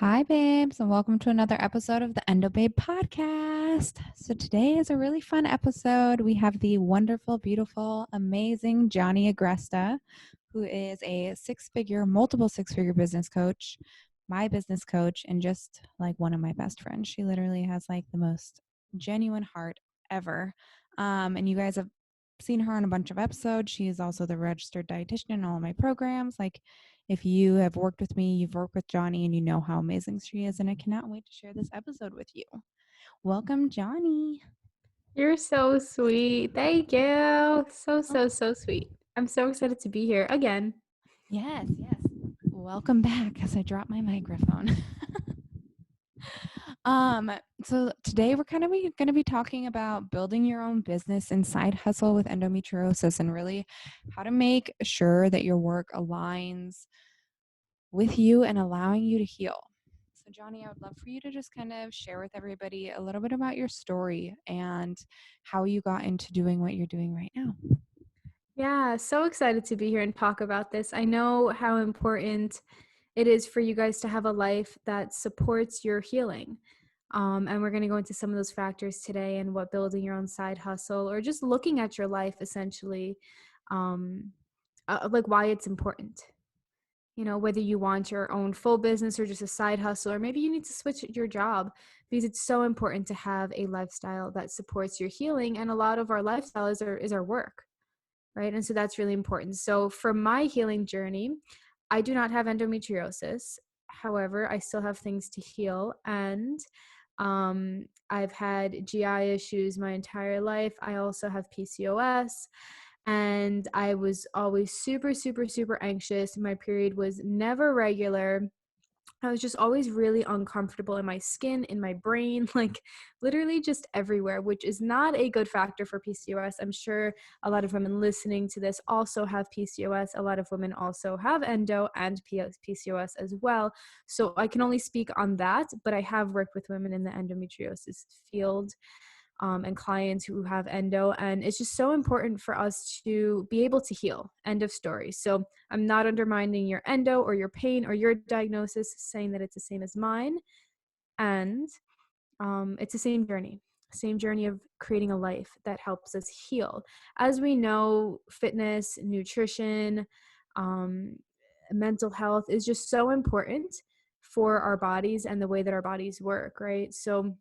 Hi, babes, and welcome to another episode of the Endo Babe podcast. So, today is a really fun episode. We have the wonderful, beautiful, amazing Jonnie Agresta, who is a multiple six figure business coach, my business coach, and just like one of my best friends. She literally has like the most genuine heart ever. And you guys have seen her on a bunch of episodes. She is also the registered dietitian in all of my programs. If you have worked with me, you've worked with Jonnie, and you know how amazing she is. And I cannot wait to share this episode with you. Welcome, Jonnie. You're so sweet. Thank you. So sweet. I'm so excited to be here again. Yes. Welcome back as I drop my microphone. So today we're kind of going to be talking about building your own business and side hustle with endometriosis and really how to make sure that your work aligns with you and allowing you to heal. So, Jonnie, I would love for you to just kind of share with everybody a little bit about your story and how you got into doing what you're doing right now. Yeah, so excited to be here and talk about this. I know how important it is for you guys to have a life that supports your healing. And we're going to go into some of those factors today and what building your own side hustle or just looking at your life essentially, um, like why it's important. You know, whether you want your own full business or just a side hustle, or maybe you need to switch your job, because it's so important to have a lifestyle that supports your healing. And a lot of our lifestyle is our work, right? And so that's really important. So for my healing journey, I do not have endometriosis. However, I still have things to heal. And I've had GI issues my entire life. I also have PCOS. And I was always super anxious. My period was never regular. I was just always really uncomfortable in my skin, in my brain, like literally just everywhere, which is not a good factor for PCOS. I'm sure a lot of women listening to this also have PCOS. A lot of women also have endo and PCOS as well. So I can only speak on that, but I have worked with women in the endometriosis field, and clients who have endo. And it's just so important for us to be able to heal. End of story. So I'm not undermining your endo or your pain or your diagnosis, saying that it's the same as mine. And it's the same journey of creating a life that helps us heal. As we know, fitness, nutrition, um, mental health is just so important for our bodies and the way that our bodies work, right? So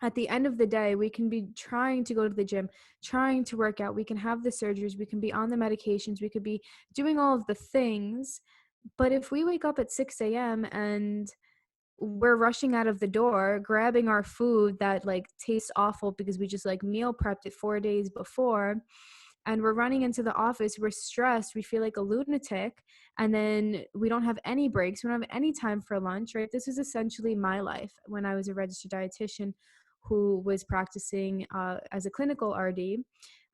at the end of the day, we can be trying to go to the gym, trying to work out. We can have the surgeries. We can be on the medications. We could be doing all of the things. But if we wake up at 6 a.m. and we're rushing out of the door, grabbing our food that like tastes awful because we just like meal prepped it 4 days before, and we're running into the office, we're stressed, we feel like a lunatic, and then we don't have any breaks, we don't have any time for lunch, right? This is essentially my life when I was a registered dietitian who was practicing as a clinical RD.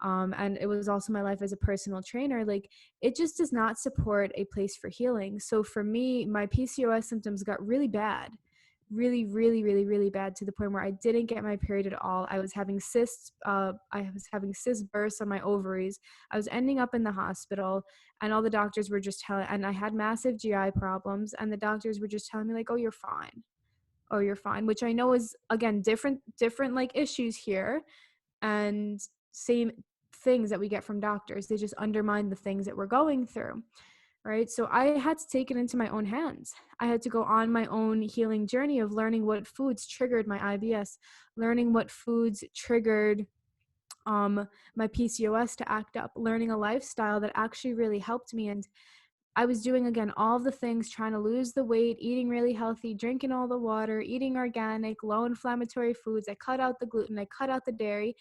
And it was also my life as a personal trainer. Like, it just does not support a place for healing. So for me, my PCOS symptoms got really bad, really bad, to the point where I didn't get my period at all. I was having cysts. I was having cyst bursts on my ovaries. I was ending up in the hospital, and all the doctors were just telling, and I had massive GI problems, and the doctors were just telling me like, oh, you're fine. Oh, you're fine, which I know is, again, different like issues here, and same things that we get from doctors. They just undermine the things that we're going through, right? So I had to take it into my own hands. I had to go on my own healing journey of learning what foods triggered my IBS, learning what foods triggered my PCOS to act up, learning a lifestyle that actually really helped me. And I was doing, again, all the things, trying to lose the weight, eating really healthy, drinking all the water, eating organic, low inflammatory foods. I cut out the gluten, I cut out the dairy,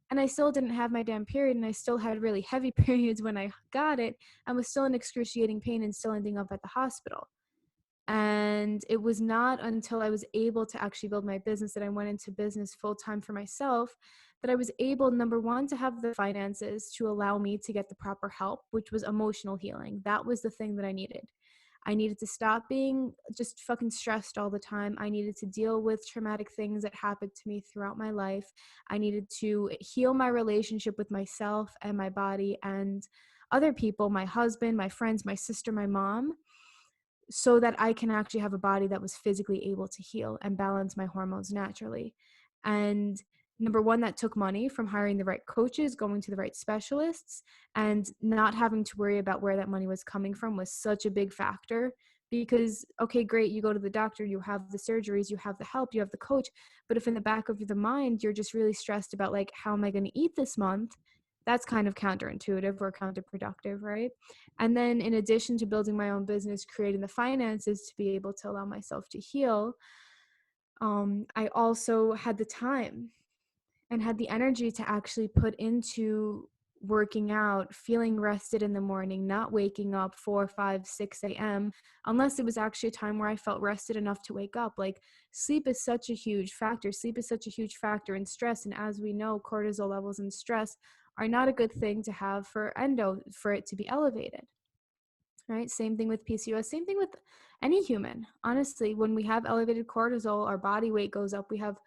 and I still didn't have my damn period. And I still had really heavy periods when I got it, and was still in excruciating pain and still ending up at the hospital. And it was not until I was able to actually build my business, that I went into business full time for myself, that I was able, number one, to have the finances to allow me to get the proper help, which was emotional healing. That was the thing that I needed. I needed to stop being just fucking stressed all the time. I needed to deal with traumatic things that happened to me throughout my life. I needed to heal my relationship with myself and my body and other people, my husband, my friends, my sister, my mom, so that I can actually have a body that was physically able to heal and balance my hormones naturally. And number one, that took money from hiring the right coaches, going to the right specialists, and not having to worry about where that money was coming from was such a big factor. Because, okay, great, you go to the doctor, you have the surgeries, you have the help, you have the coach, but if in the back of the mind you're just really stressed about, like, how am I going to eat this month, that's kind of counterintuitive or counterproductive, right? And then in addition to building my own business, creating the finances to be able to allow myself to heal, I also had the time and had the energy to actually put into working out, feeling rested in the morning, not waking up 4, 5, 6 a.m. unless it was actually a time where I felt rested enough to wake up. Like, sleep is such a huge factor. Sleep is such a huge factor in stress. And as we know, cortisol levels in stress are not a good thing to have for for it to be elevated. Right? Same thing with PCOS, same thing with any human. Honestly, when we have elevated cortisol, our body weight goes up. We have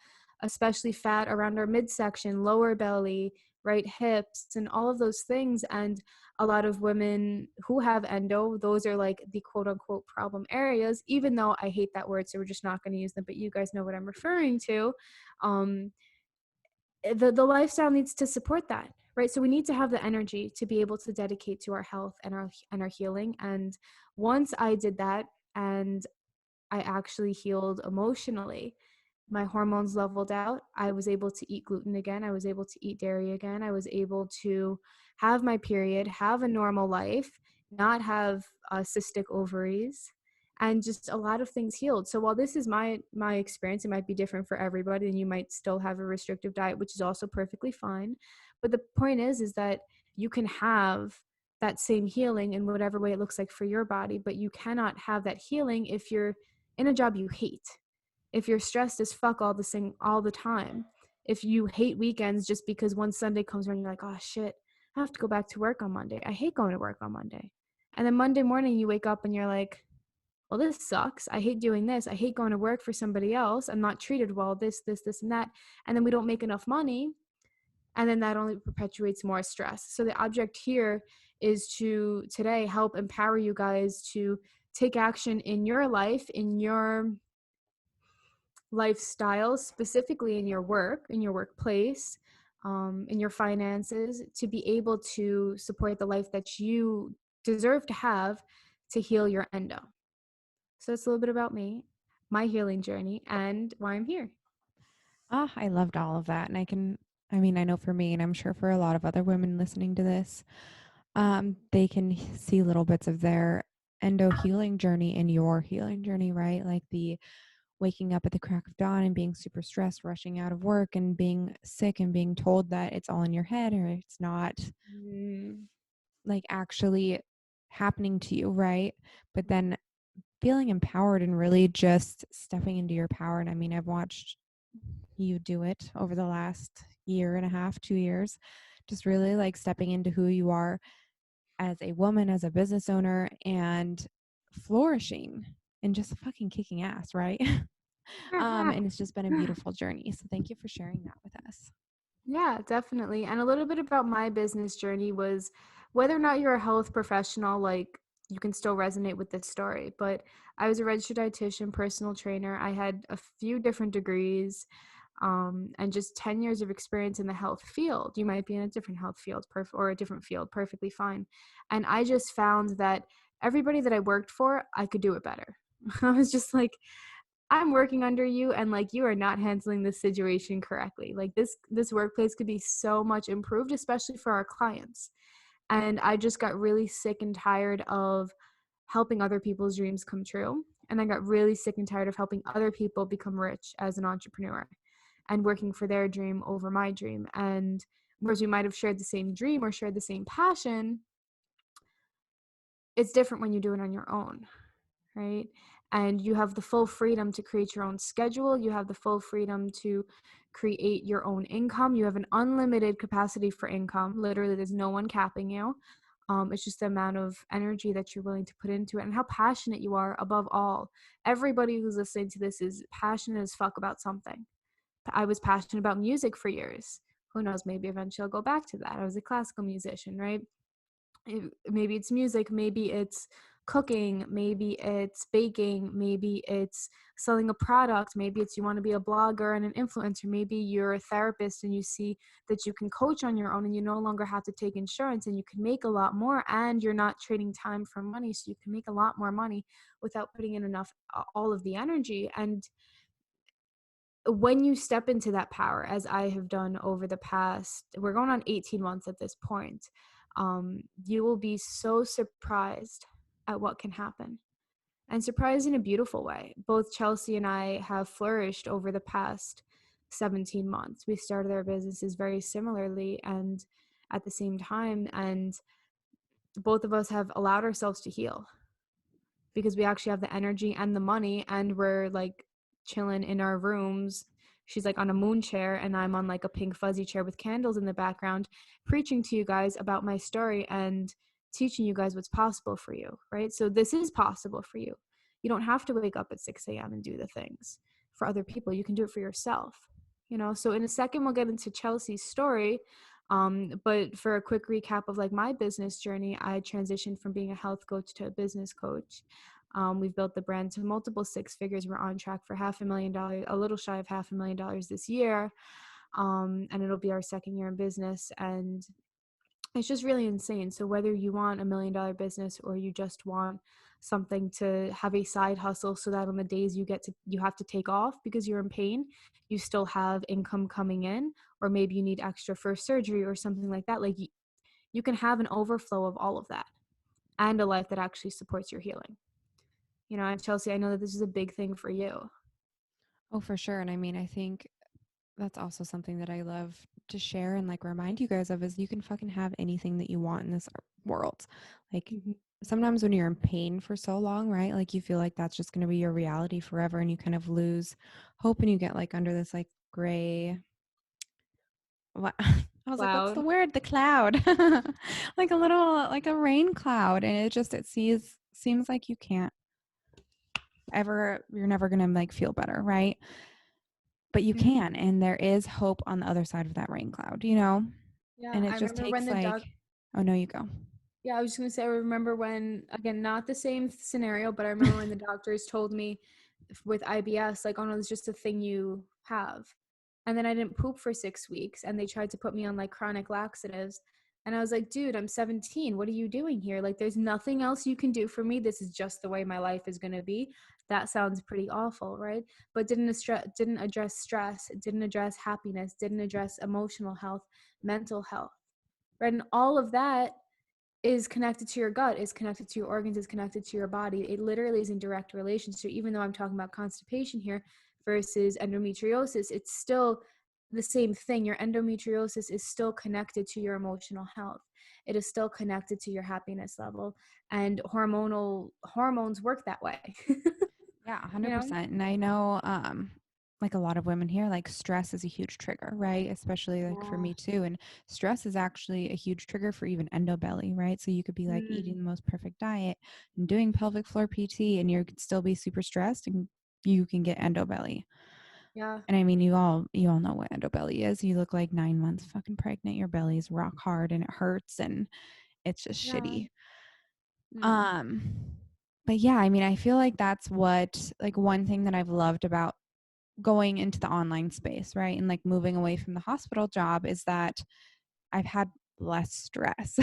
especially fat around our midsection, lower belly, right hips, and all of those things. And a lot of women who have endo, those are like the quote unquote problem areas, even though I hate that word, so we're just not going to use them, but you guys know what I'm referring to. Um, the lifestyle needs to support that, right? So we need to have the energy to be able to dedicate to our health and our healing. And once I did that, and I actually healed emotionally, my hormones leveled out. I was able to eat gluten again. I was able to eat dairy again. I was able to have my period, have a normal life, not have cystic ovaries, and just a lot of things healed. So while this is my experience, it might be different for everybody, and you might still have a restrictive diet, which is also perfectly fine. But the point is that you can have that same healing in whatever way it looks like for your body, but you cannot have that healing if you're in a job you hate, if you're stressed as fuck all the time, if you hate weekends just because one Sunday comes around, you're like, oh shit, I have to go back to work on Monday. I hate going to work on Monday. And then Monday morning you wake up and you're like, well, this sucks. I hate doing this. I hate going to work for somebody else. I'm not treated well, this, and that. And then we don't make enough money. And then that only perpetuates more stress. So the object here is to today help empower you guys to take action in your life, in your lifestyle, specifically in your work, in your workplace, in your finances, to be able to support the life that you deserve to have to heal your endo. So that's a little bit about me, my healing journey, and why I'm here. Ah, I loved all of that. And I mean, I know for me, and I'm sure for a lot of other women listening to this, they can see little bits of their endo healing journey in your healing journey, right? Like the waking up at the crack of dawn and being super stressed, rushing out of work and being sick and being told that it's all in your head or it's not Mm. like actually happening to you, right? But then feeling empowered and really just stepping into your power. And I mean, I've watched you do it over the last year and a half, 2 years, just really like stepping into who you are as a woman, as a business owner, and flourishing and just fucking kicking ass, right? And it's just been a beautiful journey. So thank you for sharing that with us. Yeah, definitely. And a little bit about my business journey was, whether or not you're a health professional, like, you can still resonate with this story. But I was a registered dietitian, personal trainer. I had a few different degrees, and just 10 years of experience in the health field. You might be in a different health field, or a different field, perfectly fine. And I just found that everybody that I worked for, I could do it better. I was just like, I'm working under you, and like, you are not handling this situation correctly. Like, this workplace could be so much improved, especially for our clients. And I just got really sick and tired of helping other people's dreams come true. And I got really sick and tired of helping other people become rich as an entrepreneur and working for their dream over my dream. And whereas we might have shared the same dream or shared the same passion, it's different when you do it on your own, right? And you have the full freedom to create your own schedule. You have the full freedom to create your own income. You have an unlimited capacity for income. Literally, there's no one capping you. It's just the amount of energy that you're willing to put into it and how passionate you are above all. Everybody who's listening to this is passionate as fuck about something. I was passionate about music for years. Who knows, maybe eventually I'll go back to that. I was a classical musician, right? Maybe it's music, maybe it's cooking, maybe it's baking, maybe it's selling a product, maybe it's you want to be a blogger and an influencer, maybe you're a therapist and you see that you can coach on your own and you no longer have to take insurance and you can make a lot more, and you're not trading time for money, so you can make a lot more money without putting in enough all of the energy. And when you step into that power, as I have done over the past, we're going on 18 months at this point, you will be so surprised at what can happen, and surprised in a beautiful way. Both Chelsea and I have flourished over the past 17 months. We started our businesses very similarly and at the same time, and both of us have allowed ourselves to heal because we actually have the energy and the money, and we're like chilling in our rooms. She's like on a moon chair and I'm on like a pink fuzzy chair with candles in the background, preaching to you guys about my story and teaching you guys what's possible for you, right? So this is possible for you. You don't have to wake up at 6 a.m. and do the things for other people. You can do it for yourself, you know? So in a second, we'll get into Chelsea's story. But for a quick recap of like my business journey, I transitioned from being a health coach to a business coach. We've built the brand to multiple six figures. We're on track for $500,000, a little shy of $500,000 this year. And it'll be our second year in business. And it's just really insane. So whether you want $1 million business or you just want something to have a side hustle so that on the days you have to take off because you're in pain, you still have income coming in, or maybe you need extra for surgery or something like that. Like you can have an overflow of all of that and a life that actually supports your healing. You know, and Chelsea, I know that this is a big thing for you. Oh, for sure. And I mean, I think that's also something that I love to share and like remind you guys of is you can fucking have anything that you want in this world. Like Mm-hmm. sometimes when you're in pain for so long, right? Like you feel like that's just going to be your reality forever and you kind of lose hope and you get like under this like gray what I was like, what's the Cloud. word? The cloud. Like a little like a rain cloud. And it seems like you can't ever you're never gonna like feel better, right? But you Mm-hmm. can, and there is hope on the other side of that rain cloud, you know? Yeah, And it I just remember when takes the like, oh no, you go. Yeah, I was just gonna say, I remember when, again, not the same scenario, but I remember when the doctors told me with IBS, like, oh no, it's just a thing you have. And then I didn't poop for 6 weeks, and they tried to put me on like chronic laxatives. And I was like, dude, I'm 17. What are you doing here? Like, there's nothing else you can do for me. This is just the way my life is gonna be. That sounds pretty awful, right? But didn't address stress, didn't address happiness, didn't address emotional health, mental health, right? And all of that is connected to your gut, is connected to your organs, is connected to your body. It literally is in direct relation. So even though I'm talking about constipation here versus endometriosis, it's still the same thing. Your endometriosis is still connected to your emotional health. It is still connected to your happiness level, and hormones work that way. Yeah, you know? 100%. And I know, like a lot of women here, like stress is a huge trigger, right? Especially like for Yeah. me too. And stress is actually a huge trigger for even endobelly, right? So you could be like eating Mm, the most perfect diet and doing pelvic floor PT and you could still be super stressed and you can get endobelly. yeah. And I mean, you all know what endobelly is. You look like 9 months fucking pregnant. Your belly's rock hard and it hurts and it's just Yeah. shitty. Mm. Um, but yeah, I mean, I feel like that's what like one thing that I've loved about going into the online space, right? And like moving away from the hospital job is that I've had less stress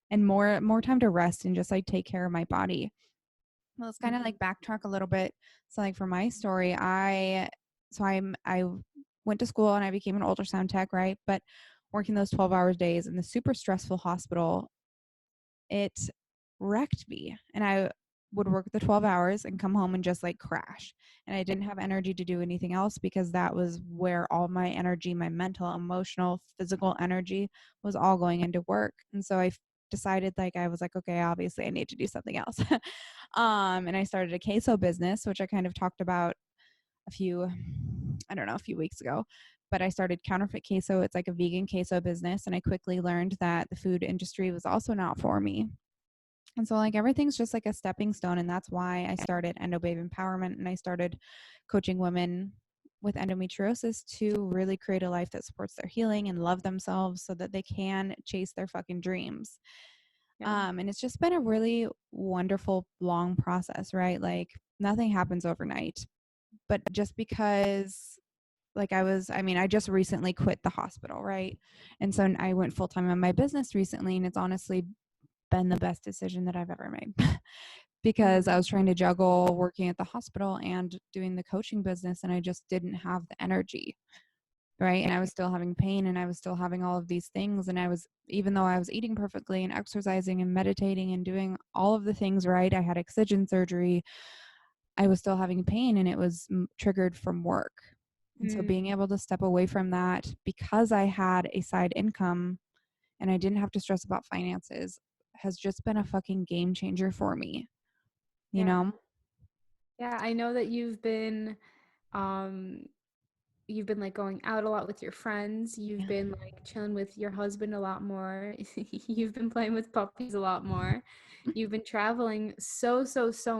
and more time to rest and just like take care of my body. Well, let's kind of Mm. like backtrack a little bit. So like for my story, I went to school and I became an ultrasound tech, right? But working those 12-hour days in the super stressful hospital, it wrecked me. And I would work the 12 hours and come home and just like crash. And I didn't have energy to do anything else because that was where all my energy, my mental, emotional, physical energy was all going into work. And so decided like I was like, okay, obviously I need to do something else. And I started a queso business, which I kind of talked about a few weeks ago. But I started Counterfeit Queso. It's like a vegan queso business. And I quickly learned that the food industry was also not for me. And so like everything's just like a stepping stone. And that's why I started EndoBabe Empowerment and I started coaching women with endometriosis to really create a life that supports their healing and love themselves so that they can chase their fucking dreams. Yeah. And it's just been a really wonderful, long process, right? Like nothing happens overnight. But just because like I just recently quit the hospital, right? And so I went full time on my business recently, and it's honestly been the best decision that I've ever made because I Mm. was trying to juggle working at the hospital and doing the coaching business, and I just didn't have the energy, right? And I was still having pain, and I was still having all of these things, and even though I was eating perfectly and exercising and meditating and doing all of the things right, I had excision surgery, I was still having pain, and it was triggered from work. And so being Mm. able to step away from that because I had a side income and I didn't have to stress about finances has just been a fucking game changer for me, you Yeah. know? Yeah. I know that um you've been like going out a lot with your friends. You've Yeah. been like chilling with your husband a lot more. You've been playing with puppies a lot more. You've been traveling so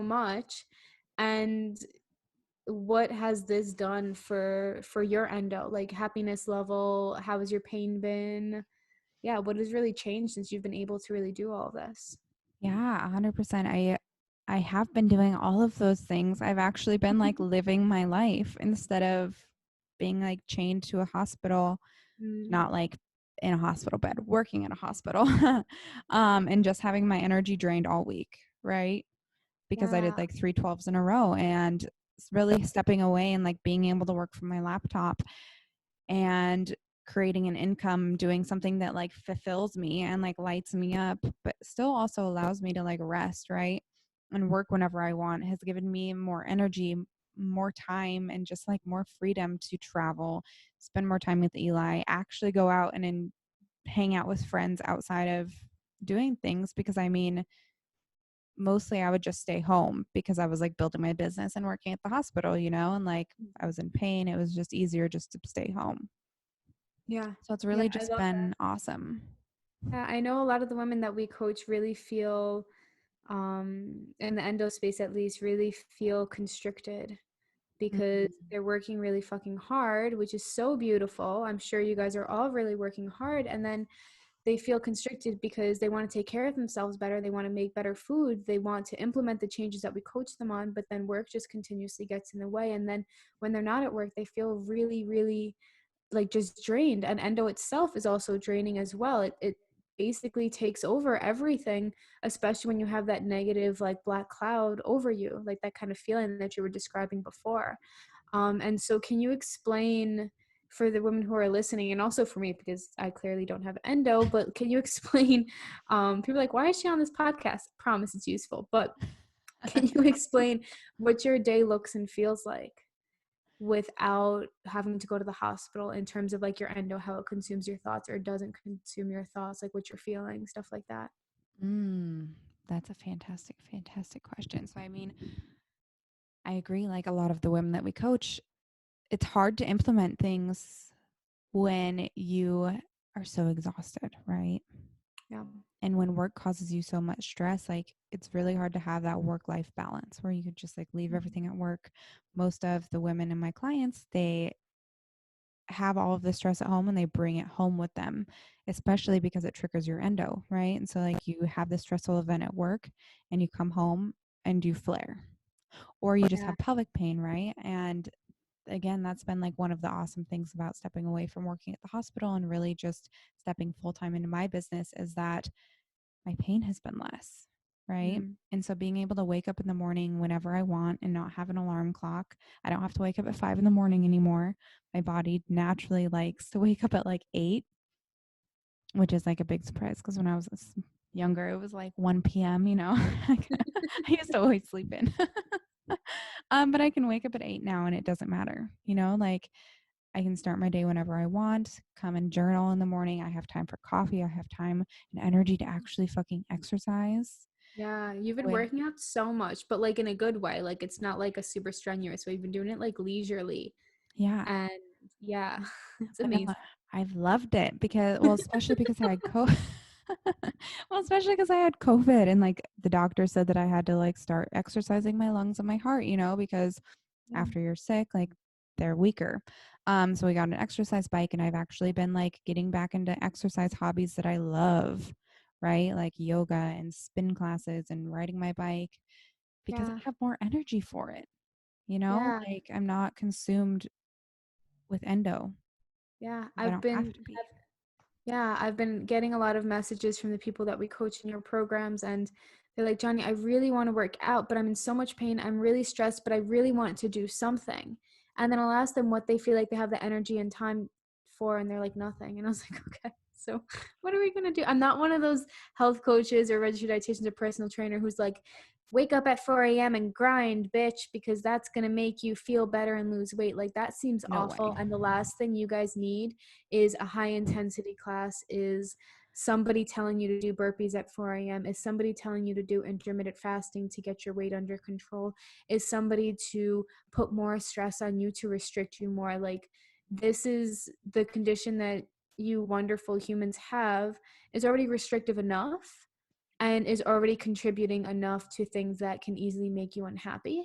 much. And what has this done for your endo? Like happiness level, how has your pain been? Yeah, what has really changed since you've been able to really do all this? Yeah, 100%. I have been doing all of those things. I've actually been like living my life instead of being like chained to a hospital, Mm, not like in a hospital bed, working in a hospital, and just having my energy drained all week, right? Because I did yeah. like 3 12s in a row, and really stepping away and like being able to work from my laptop and creating an income doing something that like fulfills me and like lights me up but still also allows me to like rest, right, and work whenever I want has given me more energy, more time, and just like more freedom to travel, spend more time with Eli, actually go out and hang out with friends outside of doing things because mostly I would just stay home because I was like building my business and working at the hospital, and like I was in pain. It was just easier just to stay home. Yeah. So it's Yeah, really I just love that. been awesome. Yeah, I know a lot of the women that we coach really feel in the endo space at least really feel constricted because Mhm. they're working really fucking hard, which is so beautiful. I'm sure you guys are all really working hard, and then they feel constricted because they want to take care of themselves better, they want to make better food, they want to implement the changes that we coach them on, but then work just continuously gets in the way, and then when they're not at work they feel really like just drained. And endo itself is also draining as well. It basically takes over everything, especially when you have that negative like black cloud over you, like that kind of feeling that you were describing before. And so can you explain for the women who are listening, and also for me because I clearly don't have endo, but can you explain, people are like, why is she on this podcast? I promise it's useful, but can you explain what your day looks and feels like without having to go to the hospital, in terms of like your endo, how it consumes your thoughts or doesn't consume your thoughts, like what you're feeling, stuff like that? Mm, that's a fantastic question. So, I agree. Like a lot of the women that we coach, it's hard to implement things when you are so exhausted, right? Yeah. And when work causes you so much stress, like it's really hard to have that work life balance where you could just like leave everything at work. Most of the women in my clients, they have all of the stress at home and they bring it home with them, especially because it triggers your endo, right? And so, like, you have this stressful event at work and you come home and you flare, or you just Yeah. have pelvic pain, right? And again, that's been like one of the awesome things about stepping away from working at the hospital and really just stepping full time into my business is that my pain has been less, right? Mm. And so being able to wake up in the morning whenever I want and not have an alarm clock, I don't have to wake up at 5 in the morning anymore. My body naturally likes to wake up at like 8, which is like a big surprise because when I was younger, it was like 1 p.m., I used to always sleep in. But I can wake up at 8 now and it doesn't matter, like I can start my day whenever I want, come and journal in the morning. I have time for coffee. I have time and energy to actually fucking exercise. Yeah, you've been With, working out so much, but like in a good way. Like it's not like a super strenuous way. You've been doing it like leisurely. yeah, And yeah, it's I've been, amazing. I've loved it because, well, especially because I had COVID. Well, especially because I had COVID and like the doctor said that I had to like start exercising my lungs and my heart, because Yeah. after you're sick, like they're weaker. So we got an exercise bike and I've actually been like getting back into exercise hobbies that I love right? Like yoga and spin classes and riding my bike because I Yeah. have more energy for it. Yeah. Like I'm not consumed with endo Yeah. because I don't have to be. Yeah, I've been getting a lot of messages from the people that we coach in your programs, and they're like, Jonnie, I really want to work out, but I'm in so much pain. I'm really stressed, but I really want to do something. And then I'll ask them what they feel like they have the energy and time for, and they're like, nothing. And I was like, okay, so what are we going to do? I'm not one of those health coaches or registered dietitians or personal trainer who's like, wake up at 4 a.m. and grind, bitch, because that's going to make you feel better and lose weight. Like, that seems No awful. way. And the last thing you guys need is a high intensity class, is somebody telling you to do burpees at 4 a.m., is somebody telling you to do intermittent fasting to get your weight under control, is somebody to put more stress on you to restrict you more. Like, this is the condition that you wonderful humans have is already restrictive enough and is already contributing enough to things that can easily make you unhappy.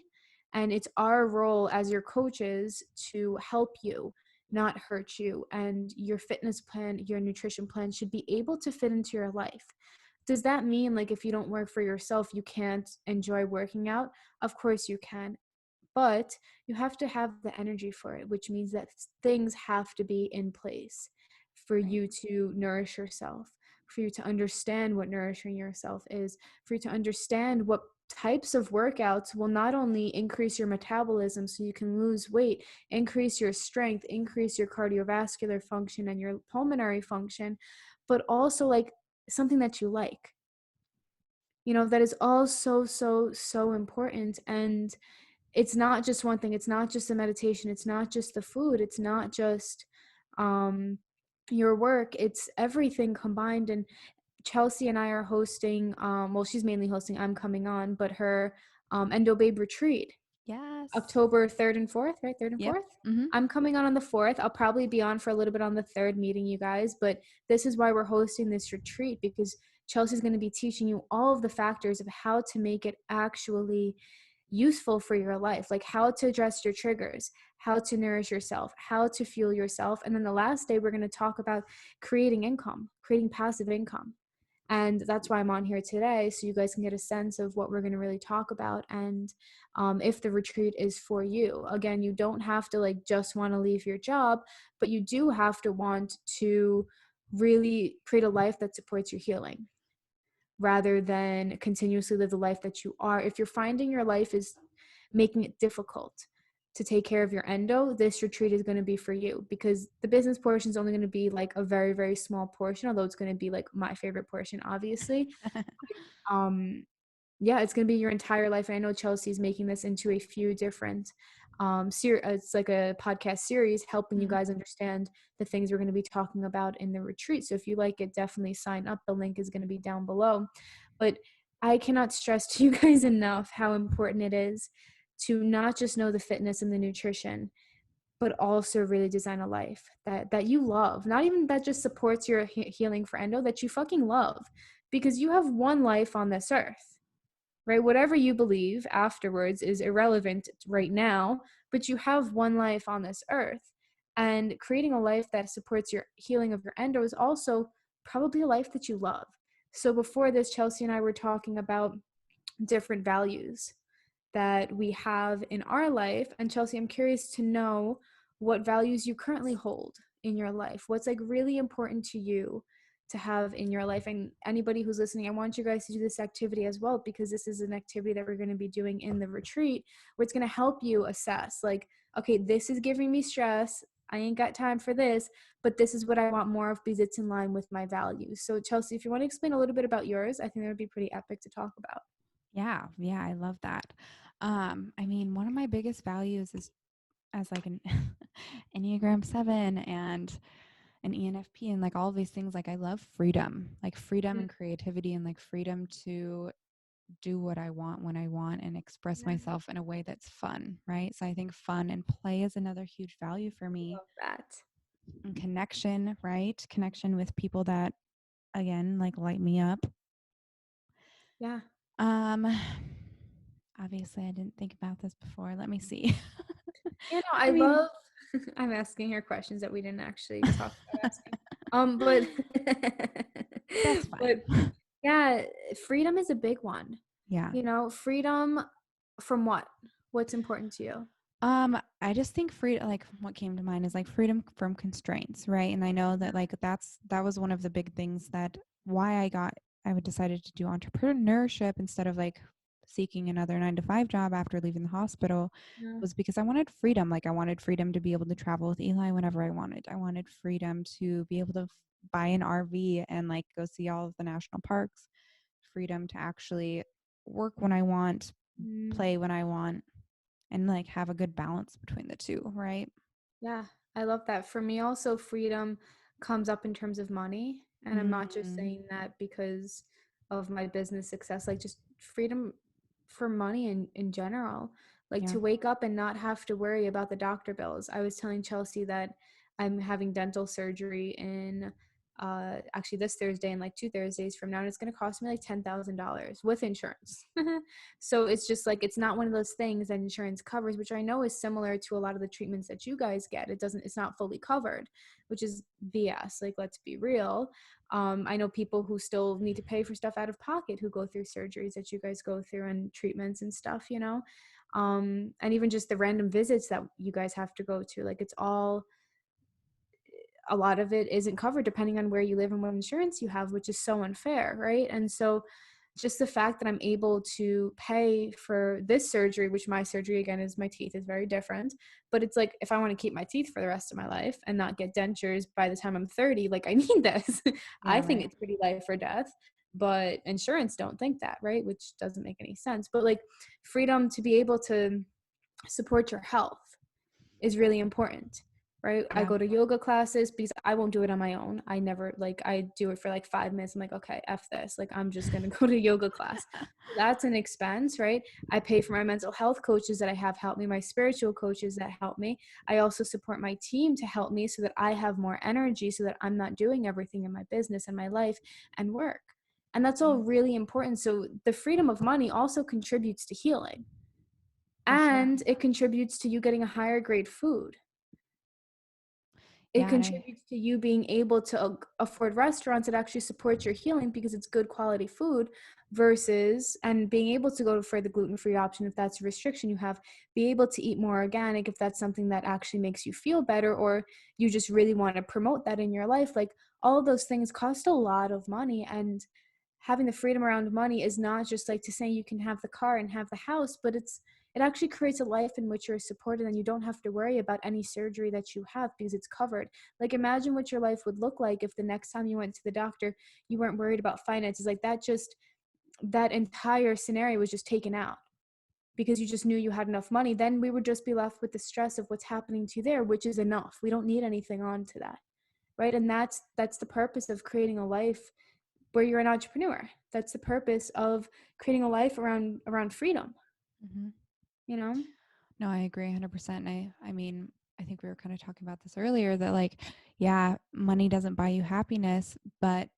And it's our role as your coaches to help you, not hurt you. And your fitness plan, your nutrition plan should be able to fit into your life. Does that mean, like, if you don't work for yourself, you can't enjoy working out? Of course you can. But you have to have the energy for it, which means that things have to be in place for Right. you to nourish yourself, for you to understand what nourishing yourself is, for you to understand what types of workouts will not only increase your metabolism so you can lose weight, increase your strength, increase your cardiovascular function and your pulmonary function, but also like something that you like. That is all so, so, so important. And it's not just one thing. It's not just the meditation. It's not just the food. It's not just um, your work. It's everything combined. And Chelsea and I are hosting, well, she's mainly hosting, I'm coming on, but her Endo Babe retreat, Yes. October 3rd and 4th, right? 3rd and Yep. 4th. Mm-hmm. I'm coming on the 4th. I'll probably be on for a little bit on the 3rd, meeting you guys. But this is why we're hosting this retreat, because Chelsea's going to be teaching you all of the factors of how to make it actually useful for your life, like how to address your triggers, how to nourish yourself, how to fuel yourself. And then the last day, we're going to talk about creating income, creating passive income. And that's why I'm on here today, so you guys can get a sense of what we're going to really talk about. And if the retreat is for you, again, you don't have to like just want to leave your job, but you do have to want to really create a life that supports your healing rather than continuously live the life that you are. If you're finding your life is making it difficult to take care of your endo, this retreat is going to be for you, because the business portion is only going to be like a very, very small portion, although it's going to be like my favorite portion, obviously. um yeah, it's going to be your entire life. And I know Chelsea's making this into a few different it's like a podcast series helping you Mm-hmm. guys understand the things we're going to be talking about in the retreat. So if you like it, definitely sign up. The link is going to be down below. But I cannot stress to you guys enough how important it is to not just know the fitness and the nutrition, but also really design a life that you love. Not even that just supports your healing for endo, that you fucking love, because you have one life on this earth, right? Whatever you believe afterwards is irrelevant right now, but you have one life on this earth. And creating a life that supports your healing of your endo is also probably a life that you love. So before this, Chelsea and I were talking about different values that we have in our life. And Chelsea, I'm curious to know what values you currently hold in your life. What's like really important to you to have in your life? And anybody who's listening, I want you guys to do this activity as well, because this is an activity that we're going to be doing in the retreat, where it's going to help you assess, like, okay, this is giving me stress. I ain't got time for this, but this is what I want more of because it's in line with my values. So Chelsea, if you want to explain a little bit about yours, I think that would be pretty epic to talk about. Yeah. Yeah. I love that. I mean, one of my biggest values is as like an Enneagram 7 and an ENFP and like all of these things. Like I love freedom, like freedom and creativity and like freedom to do what I want when I want and express Yeah, myself in a way that's fun, right? So I think fun and play is another huge value for me. love that. And connection, right? Connection with people that again like light me up. Yeah. Um obviously I didn't think about this before. Let me see. You know, I I mean, love I'm asking her questions that we didn't actually talk about asking. But that's but fine. Yeah, freedom is a big one. Yeah. Freedom from what? What's important to you? I just think like what came to mind is like freedom from constraints, right? And I know that like that was one of the big things that why I would decided to do entrepreneurship instead of like seeking another 9 to 5 job after leaving the hospital Yeah. was because I wanted freedom. Like I wanted freedom to be able to travel with Eli whenever I wanted. I wanted freedom to be able to buy an RV and like go see all of the national parks, freedom to actually work when I want, Mm. play when I want, and like have a good balance between the two, right? Yeah, I love that. For me, also, freedom comes up in terms of money. And I'm not just Mm, saying that because of my business success, like just freedom for money in general. Like yeah. to wake up and not have to worry about the doctor bills. I was telling Chelsea that I'm having dental surgery in actually this Thursday and like 2 Thursdays from now, and it's going to cost me like $10,000 with insurance. So it's just like it's not one of those things that insurance covers, which I know is similar to a lot of the treatments that you guys get. It's not fully covered, which is BS. Like, let's be real. I know people who still need to pay for stuff out of pocket who go through surgeries that you guys go through and treatments and stuff, and even just the random visits that you guys have to go to. Like, it's all a lot of it isn't covered depending on where you live and what insurance you have, which is so unfair, right? And so just the fact that I'm able to pay for this surgery, which my surgery again is my teeth, is very different. But it's like if I want to keep my teeth for the rest of my life and not get dentures by the time I'm 30, like I need this. I Yeah, think right. it's pretty life or death. But insurance don't think that, right? Which doesn't make any sense. But like freedom to be able to support your health is really important, right? I Yeah. go to yoga classes because I won't do it on my own. I never like I do it for like 5 minutes. I'm like, okay, F this. Like I'm just gonna go to yoga class. That's an expense, right? I pay for my mental health coaches that I have help me, my spiritual coaches that help me. I also support my team to help me so that I have more energy so that I'm not doing everything in my business and my life and work. And that's all Yeah, really important. So the freedom of money also contributes to healing, for sure. and it contributes to you getting a higher grade food. It Yeah, and I contributes to you being able to afford restaurants that actually support your healing because it's good quality food versus and being able to go for the gluten-free option if that's a restriction you have, be able to eat more organic if that's something that actually makes you feel better or you just really want to promote that in your life. Like all of those things cost a lot of money, and having the freedom around money is not just like to say you can have the car and have the house, but it actually creates a life in which you're supported and you don't have to worry about any surgery that you have because it's covered. Like imagine what your life would look like if the next time you went to the doctor, you weren't worried about finances. Like that entire scenario was just taken out because you just knew you had enough money. Then we would just be left with the stress of what's happening to you there, which is enough. We don't need anything on to that. Right. And that's the purpose of creating a life where you're an entrepreneur. That's the purpose of creating a life around freedom, mhm. you know? No, I agree 100%. I mean, I think we were kind of talking about this earlier that like, yeah, money doesn't buy you happiness, but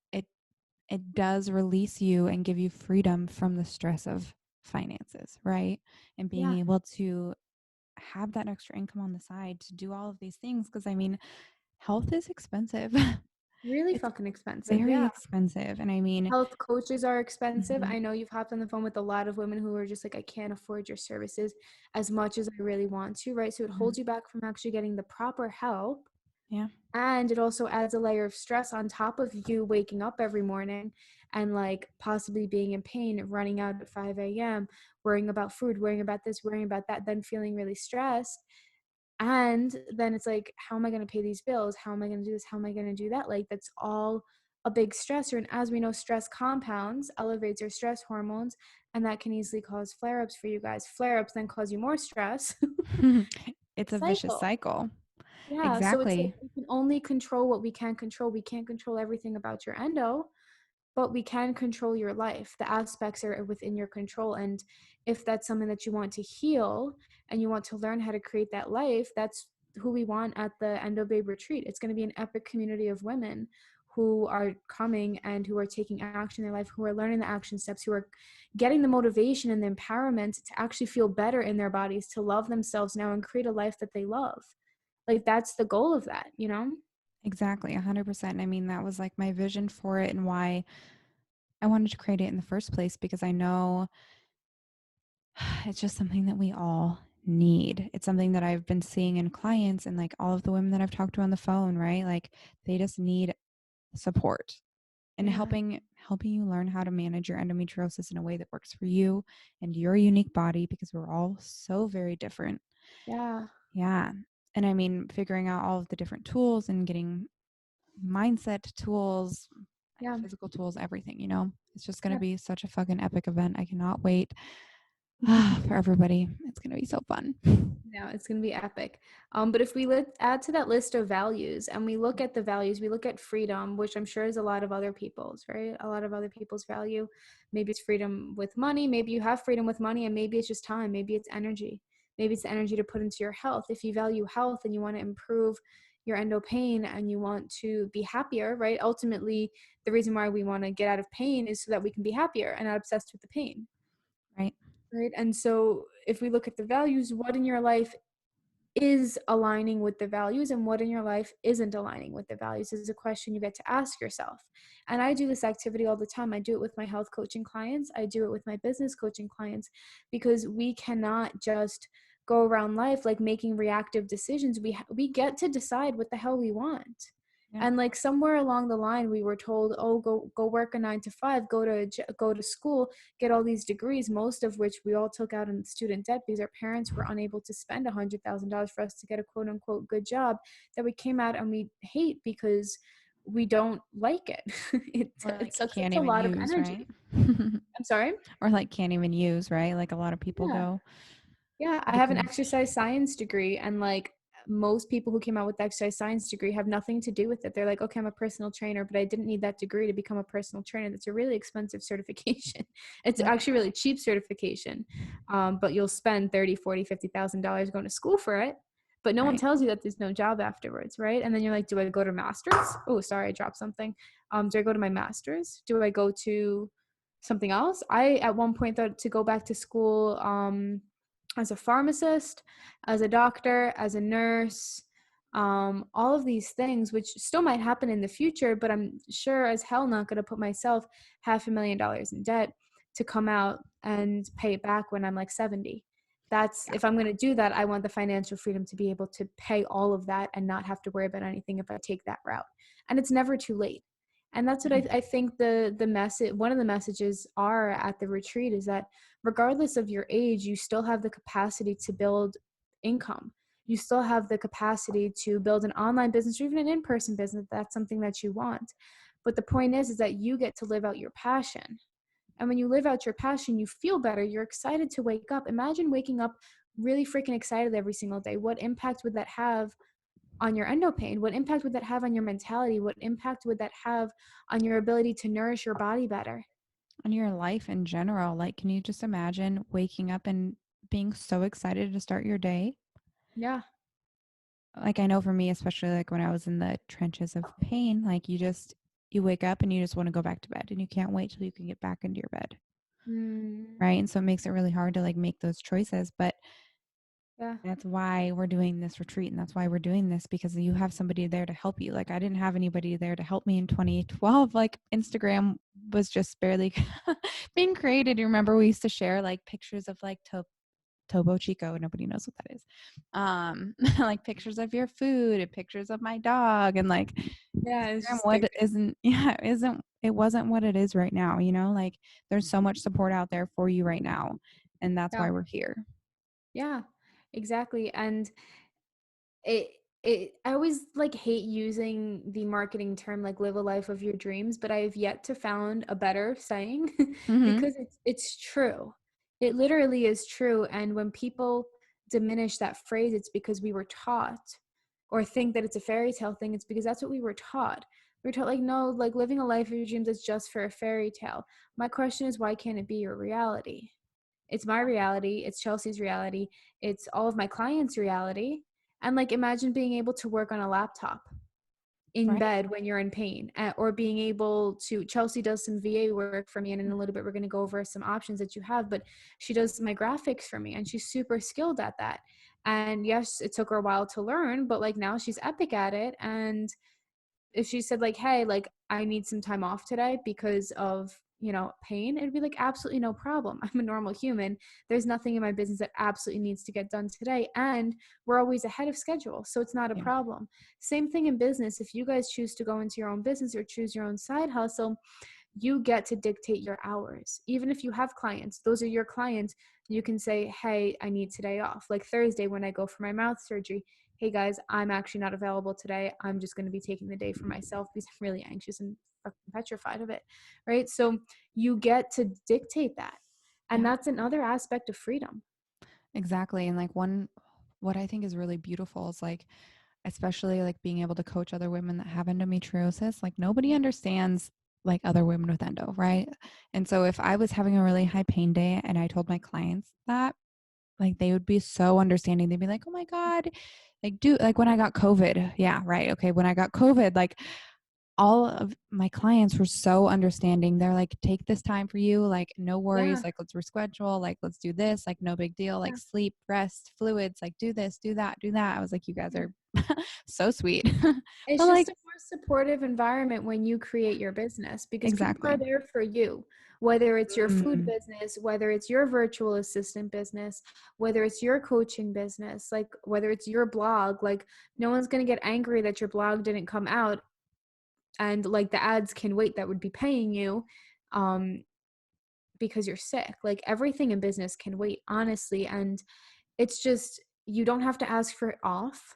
it does release you and give you freedom from the stress of finances, right? And being Yeah. able to have that extra income on the side to do all of these things because I mean, health is expensive. Really It's fucking expensive. very Yeah. expensive. And I mean, Health coaches are expensive. mhm, I know you've hopped on the phone with a lot of women who are just like, I can't afford your services as much as I really want to, right? So it mhm, holds you back from actually getting the proper help. yeah. And it also adds a layer of stress on top of you waking up every morning and like possibly being in pain, running out at 5 a.m., worrying about food, worrying about this, worrying about that, then feeling really stressed. And then it's like, how am I going to pay these bills? How am I going to do this? How am I going to do that? Like, that's all a big stressor. And as we know, stress compounds, elevates your stress hormones, and that can easily cause flare ups for you guys. Flare ups then cause you more stress. It's a vicious Cycle. cycle. Yeah. So it's like Exactly. we can only control what we can control. We can't control everything about your endo, but we can control your life. The aspects are within your control. And if that's something that you want to heal and you want to learn how to create that life, that's who we want at the Endo Babe retreat. It's going to be an epic community of women who are coming and who are taking action in their life, who are learning the action steps, who are getting the motivation and the empowerment to actually feel better in their bodies, to love themselves now and create a life that they love. Like that's the goal of that. Exactly. 100%. I mean, that was like my vision for it and why I wanted to create it in the first place because I know it's just something that we all need. It's something that I've been seeing in clients and like all of the women that I've talked to on the phone, right? Like they just need support and Yeah. helping you learn how to manage your endometriosis in a way that works for you and your unique body because we're all so very different. Yeah. Yeah. And I mean, figuring out all of the different tools and getting mindset tools, Yeah. physical tools, everything, you know? It's just going to Yeah. be such a fucking epic event. I cannot wait for everybody. It's going to be so fun. No, it's going to be epic. But if we add to that list of values and we look at the values, we look at freedom, which I'm sure is a lot of other people's, right? A lot of other people's value. Maybe it's freedom with money. Maybe you have freedom with money, and maybe it's just time. Maybe it's energy. Maybe it's the energy to put into your health. If you value health and you want to improve your endo pain and you want to be happier, right? Ultimately, the reason why we want to get out of pain is so that we can be happier and not obsessed with the pain. Right. Right. And so if we look at the values, what in your life is aligning with the values and what in your life isn't aligning with the values is a question you get to ask yourself. And I do this activity all the time. I do it with my health coaching clients. I do it with my business coaching clients because we cannot just go around life like making reactive decisions. We get to decide what the hell we want. Yeah. And like somewhere along the line we were told, "Oh, go work a 9 to 5, go to school, get all these degrees," most of which we all took out in student debt because our parents were unable to spend $100,000 for us to get a quote unquote good job that we came out and we hate because we don't like it. Or It like sucks. can't It's a even lot of use, right? energy. I'm sorry. Or like can't even use, right? Like a lot of people Yeah. go Yeah, I have an degrees. exercise science degree, and like most people who came out with the exercise science degree have nothing to do with it. They're like, okay, I'm a personal trainer, but I didn't need that degree to become a personal trainer. That's a really expensive certification. It's Yep. actually really cheap certification, but you'll spend 30, 40, $50,000 going to school for it. But no one Right. tells you that there's no job afterwards, right? And then you're like, do I go to master's? Oh, sorry, I dropped something. Do I go to my master's? Do I go to something else? I at one point thought to go back to school as a pharmacist, as a doctor, as a nurse, all of these things, which still might happen in the future, but I'm sure as hell not going to put myself $500,000 in debt to come out and pay it back when I'm like 70. That's Yeah. if I'm going to do that, I want the financial freedom to be able to pay all of that and not have to worry about anything if I take that route. And it's never too late. And that's what Yeah. I think the message, one of the messages are at the retreat is that regardless of your age, you still have the capacity to build income. You still have the capacity to build an online business or even an in-person business if that's something that you want. But the point is that you get to live out your passion. And when you live out your passion, you feel better. You're excited to wake up. Imagine waking up really freaking excited every single day. What impact would that have on your endo pain? What impact would that have on your mentality? What impact would that have on your ability to nourish your body better? On your life in general, like can you just imagine waking up and being so excited to start your day? Yeah. Like I know for me, especially like when I was in the trenches of pain, like you wake up and you just want to go back to bed and you can't wait till you can get back into your bed. Mm, Right. And so it makes it really hard to like make those choices. But yeah. that's why we're doing this retreat and that's why we're doing this because you have somebody there to help you. Like I didn't have anybody there to help me in 2012. Like Instagram was just barely being created. You remember we used to share like pictures of like Tobo Chico. Nobody knows what that is. Like pictures of your food and pictures of my dog and like Yeah, it's Instagram just like it wasn't what it is right now, you know? Like there's so much support out there for you right now. And that's yeah, why we're here. yeah, exactly. And it I always like hate using the marketing term like live a life of your dreams, but I have yet to found a better saying Mhm. because it's true. It literally is true. And when people diminish that phrase, it's because we were taught or think that it's a fairy tale thing, it's because that's what we were taught. We were taught like, no, like living a life of your dreams is just for a fairy tale. My question is, why can't it be your reality? It's my reality, it's Chelsea's reality, it's all of my clients' reality. And like imagine being able to work on a laptop in Right. bed when you're in pain, or being able to Chelsea does some VA work for me, and in a little bit we're going to go over some options that you have, but she does my graphics for me and she's super skilled at that. And yes, it took her a while to learn, but like now she's epic at it. And if she said like, hey, like I need some time off today because of pain, it'd be like, absolutely no problem. I'm a normal human. There's nothing in my business that absolutely needs to get done today. And we're always ahead of schedule. So it's not a Yeah. problem. Same thing in business. If you guys choose to go into your own business or choose your own side hustle, you get to dictate your hours. Even if you have clients, those are your clients. You can say, hey, I need today off. Like Thursday when I go for my mouth surgery, hey guys, I'm actually not available today. I'm just going to be taking the day for myself because I'm really anxious and fucking petrified of it. Right. So you get to dictate that. And Yeah, that's another aspect of freedom. exactly. And like what I think is really beautiful is like, especially like being able to coach other women that have endometriosis, like nobody understands like other women with endo, right? And so if I was having a really high pain day and I told my clients that, like they would be so understanding. They'd be like, "Oh my God." Like like when I got COVID. Yeah, right. Okay, when I got COVID, like all of my clients were so understanding. They're like, "Take this time for you. Like no worries. Yeah. Like let's reschedule. Like let's do this. Like no big deal. Like Yeah. sleep, rest, fluids, like do this, do that, do that." I was like, "You guys Yeah. are so sweet." It's But just like a more supportive environment when you create your business because people are exactly. there for you, whether it's your food Mm, business, whether it's your virtual assistant business, whether it's your coaching business, like whether it's your blog. Like no one's going to get angry that your blog didn't come out, and like the ads can wait that would be paying you um because you're sick. Like everything in business can wait, honestly. And it's just, you don't have to ask for it off.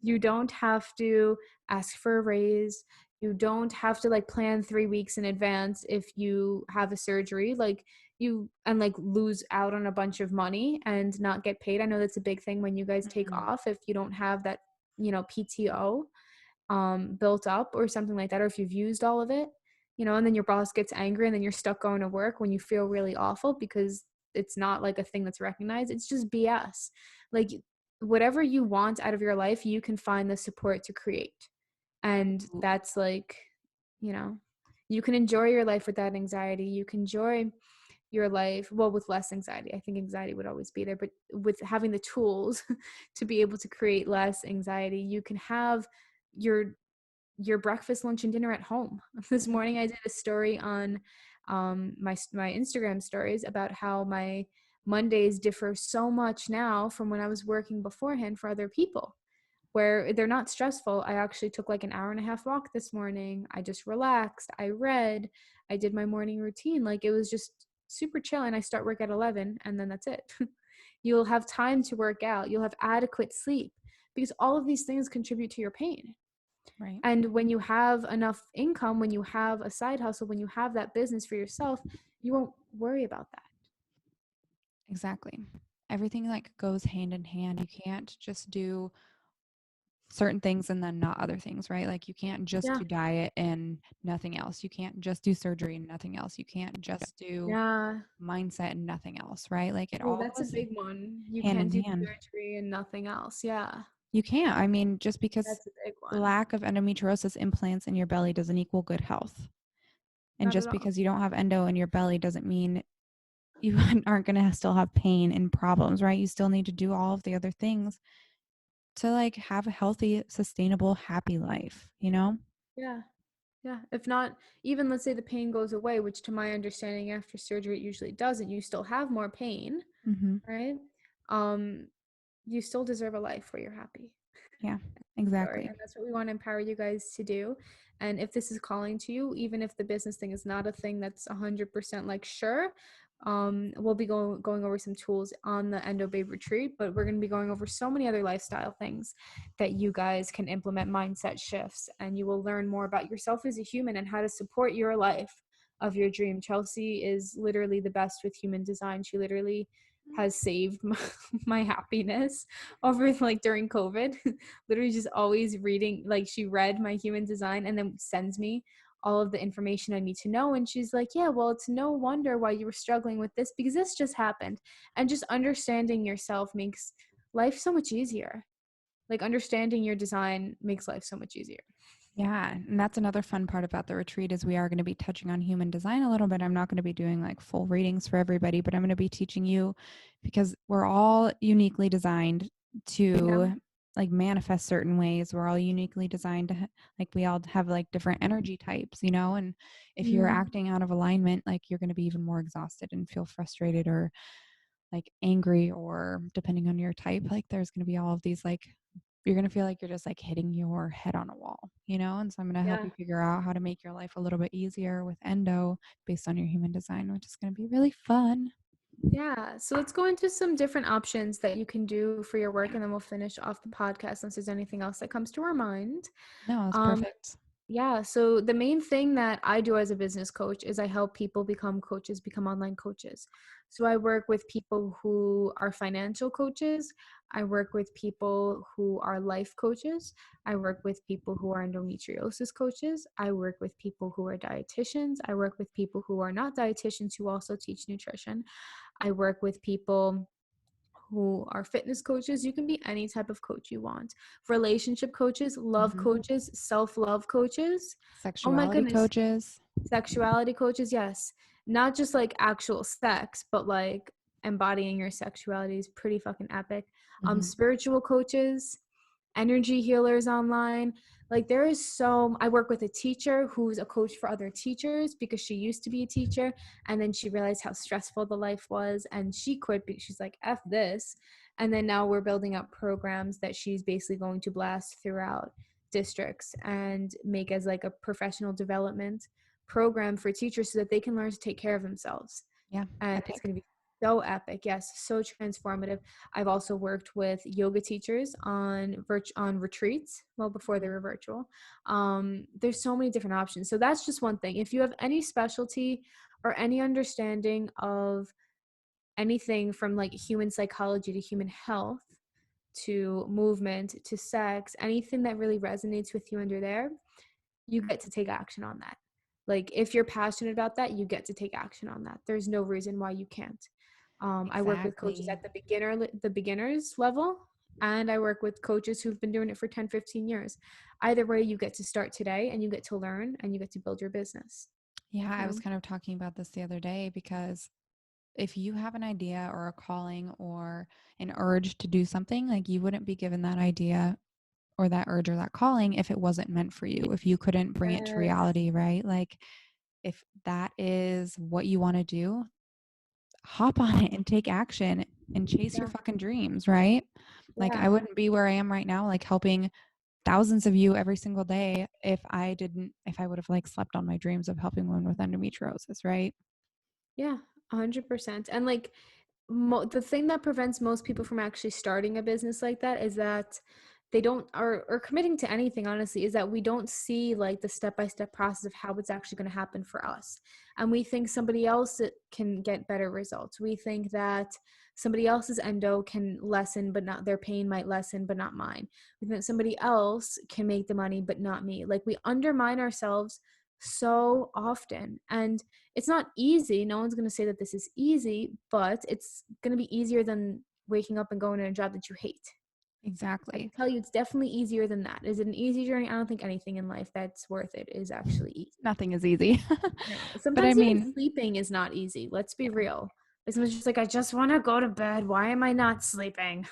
You don't have to ask for a raise. You don't have to like plan 3 weeks in advance if you have a surgery, like you and like lose out on a bunch of money and not get paid. I know that's a big thing when you guys take mm, off, if you don't have that, PTO built up or something like that, or if you've used all of it, and then your boss gets angry and then you're stuck going to work when you feel really awful because it's not like a thing that's recognized. It's just BS. Like whatever you want out of your life, you can find the support to create. And ooh, that's like, you know, you can enjoy your life without anxiety. You can enjoy your life, well, with less anxiety. I think anxiety would always be there, but with having the tools to be able to create less anxiety, you can have your breakfast, lunch, and dinner at home. This morning, I did a story on my Instagram stories about how my Mondays differ so much now from when I was working beforehand for other people, where they're not stressful. I actually took like an hour and a half walk this morning. I just relaxed. I read. I did my morning routine. Like it was just super chill. And I start work at 11, and then that's it. You'll have time to work out. You'll have adequate sleep because all of these things contribute to your pain. right. And when you have enough income, when you have a side hustle, when you have that business for yourself, you won't worry about that. Exactly. Everything like goes hand in hand. You can't just do certain things and then not other things, right? Like you can't just Yeah. do diet and nothing else. You can't just do surgery and nothing else. You can't just do Yeah. mindset and nothing else, right? Like it Oh, all that's a goes big one. You hand in can't do hand. surgery and nothing else. Yeah. You can't. I mean, just because That's a big one. lack of endometriosis implants in your belly doesn't equal good health. And Not at just all. because you don't have endo in your belly doesn't mean you aren't going to still have pain and problems, right? You still need to do all of the other things to like have a healthy, sustainable, happy life, you know? Yeah. Yeah. If not, even let's say the pain goes away, which to my understanding after surgery it usually doesn't, you still have more pain, Mm-hmm. right? Um, you still deserve a life where you're happy. Yeah, Story, exactly. and that's what we want to empower you guys to do. And if this is calling to you, even if the business thing is not a thing that's 100% like sure, we'll be going over some tools on the Endo Babe retreat, but we're going to be going over so many other lifestyle things that you guys can implement, mindset shifts, and you will learn more about yourself as a human and how to support your life of your dream. Chelsea is literally the best with human design. She literally has saved my happiness over like during COVID. Literally just always reading, like she read my human design and then sends me all of the information I need to know. And she's like, yeah, well, it's no wonder why you were struggling with this because this just happened. And just understanding yourself makes life so much easier. Like understanding your design makes life so much easier. Yeah, and that's another fun part about the retreat is we are going to be touching on human design a little bit. I'm not going to be doing like full readings for everybody, but I'm going to be teaching you because we're all uniquely designed Yeah. to like manifest certain ways. We're all uniquely designed to like we all have like different energy types, you know, and if you're Mm, acting out of alignment, like you're going to be even more exhausted and feel frustrated or like angry, or depending on your type, like there's going to be all of these like you're going to feel like you're just like hitting your head on a wall, you know? And so I'm going to help yeah. you figure out how to make your life a little bit easier with endo based on your human design, which is going to be really fun. Yeah. So let's go into some different options that you can do for your work, Yeah. and then we'll finish off the podcast unless there's anything else that comes to our mind. No, it's Um, perfect. Yeah, so the main thing that I do as a business coach is I help people become coaches, become online coaches. So I work with people who are financial coaches. I work with people who are life coaches. I work with people who are endometriosis coaches. I work with people who are dietitians. I work with people who are not dietitians who also teach nutrition. I work with people who are fitness coaches. You can be any type of coach you want. Relationship coaches, love Mhm. coaches, self-love coaches. Oh my Sexuality goodness. coaches. Sexuality coaches, yes. Not just like actual sex, but like embodying your sexuality is pretty fucking epic. Mhm. Spiritual coaches, energy healers online. Like there is so I work with a teacher who's a coach for other teachers because she used to be a teacher and then she realized how stressful the life was and she quit because she's like F this. And then now we're building up programs that she's basically going to blast throughout districts and make as like a professional development program for teachers so that they can learn to take care of themselves. Yeah, And it's epic. going to be so epic. Yes, so transformative. I've also worked with yoga teachers on retreats, well before they Mhm. were virtual. There's so many different options. So that's just one thing. If you have any specialty or any understanding of anything from like human psychology to human health to movement to sex, anything that really resonates with you under there, you get to take action on that. Like if you're passionate about that, you get to take action on that. There's no reason why you can't. I work with coaches Exactly. at the beginners level, and I work with coaches who've been doing it for 10, 15 years. Either way, you get to start today and you get to learn and you get to build your business. Yeah, You I was know? kind of talking about this the other day because if you have an idea or a calling or an urge to do something, like you wouldn't be given that idea or that urge or that calling if it wasn't meant for you, if you couldn't bring it to Yes. reality, right? Like if that is what you want to do, hop on it and take action and chase your Yeah. fucking dreams, right? Like I Yeah. wouldn't be where I am right now, like helping thousands of you every single day if I would have like slept on my dreams of helping women with endometriosis, right? Yeah. 100%. And like the thing that prevents most people from actually starting a business like that is that they don't or committing to anything, honestly, is that we don't see like the step-by-step process of how it's actually going to happen for us, and we think somebody else can get better results. We think that somebody else's endo can lessen but not their pain might lessen but not mine. We think that somebody else can make the money but not me. Like we undermine ourselves so often, and it's not easy. No one's going to say that this is easy, but it's going to be easier than waking up and going to a job that you hate. I can Exactly. tell you it's definitely easier than that. Is it an easy journey? I don't think anything in life that's worth it is actually easy. Nothing is easy. No. But I Sometimes even mean, sleeping is not easy. Let's be yeah, real. Like someone's just like, I just want to go to bed. Why am I not sleeping?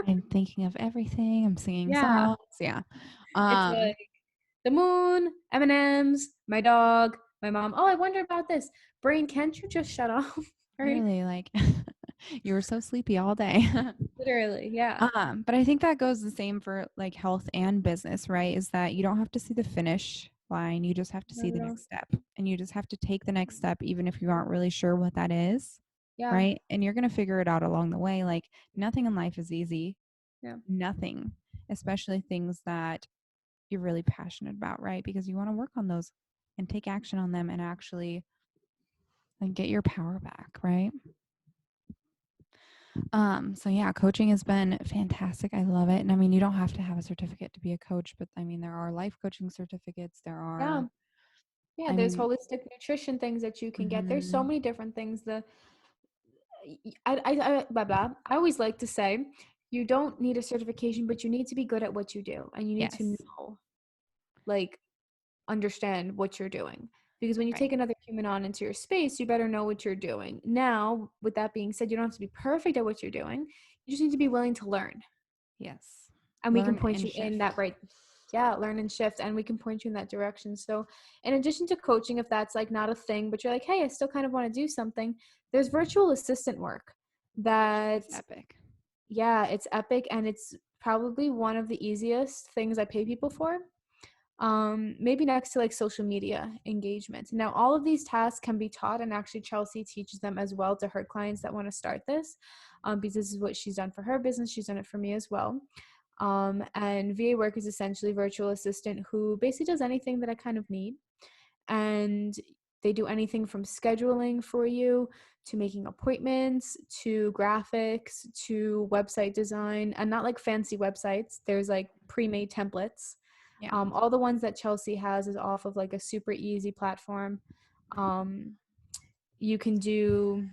I'm thinking of everything. I'm singing Yeah. songs. Yeah. It's Um, like the moon, M&Ms, my dog, my mom. Oh, I wonder about this. Brain, can't you just shut off? Right? Literally like you were so sleepy all day. Literally. Yeah. But I think that goes the same for like health and business, right? Is that you don't have to see the finish line. You just have to see Not the at all. next step. And you just have to take the next step, even if you aren't really sure what that is. Yeah. Right. And you're going to figure it out along the way. Like nothing in life is easy. Yeah. Nothing, especially things that you're really passionate about, right? Because you want to work on those and take action on them and actually like get your power back, right? So yeah, coaching has been fantastic. I love it. And I mean, you don't have to have a certificate to be a coach, but I mean, there are life coaching certificates. There Yeah. are, Yeah, I there's mean, holistic nutrition things that you can get. There's so mhm, many different things. Blah blah. I always like to say, you don't need a certification, but you need to be good at what you do, and you need to yes, know, like, understand what you're doing. Because when you right. take another human on into your space, you better know what you're doing. Now, with that being said, you don't have to be perfect at what you're doing. You just need to be willing to learn. Yes. And we can Learn point and you in shift. that right. Yeah, learn and shift, and we can point you in that direction. So in addition to coaching, if that's like not a thing, but you're like, hey, I still kind of want to do something, there's virtual assistant work Which that, is epic. yeah, it's epic, and it's probably one of the easiest things I pay people for. Maybe next to like social media engagement. Now, all of these tasks can be taught, and actually Chelsea teaches them as well to her clients that want to start this, because this is what she's done for her business. She's done it for me as well. And VA work is essentially virtual assistant who basically does anything that I kind of need. And they do anything from scheduling for you to making appointments to graphics to website design, and not like fancy websites. There's like pre-made templates. Yeah. All the ones that Chelsea has is off of like a super easy platform. You can do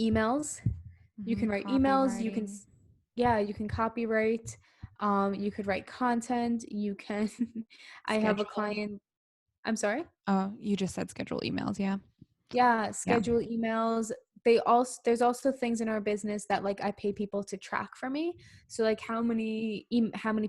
emails. You can write emails. Copywriting. Yeah, you can copyright. You could write content. You can, I have a Schedule. client, I'm sorry. Oh, you just said schedule emails. Yeah. Yeah, Yeah. schedule emails. There's also things in our business that like I pay people to track for me. So like how many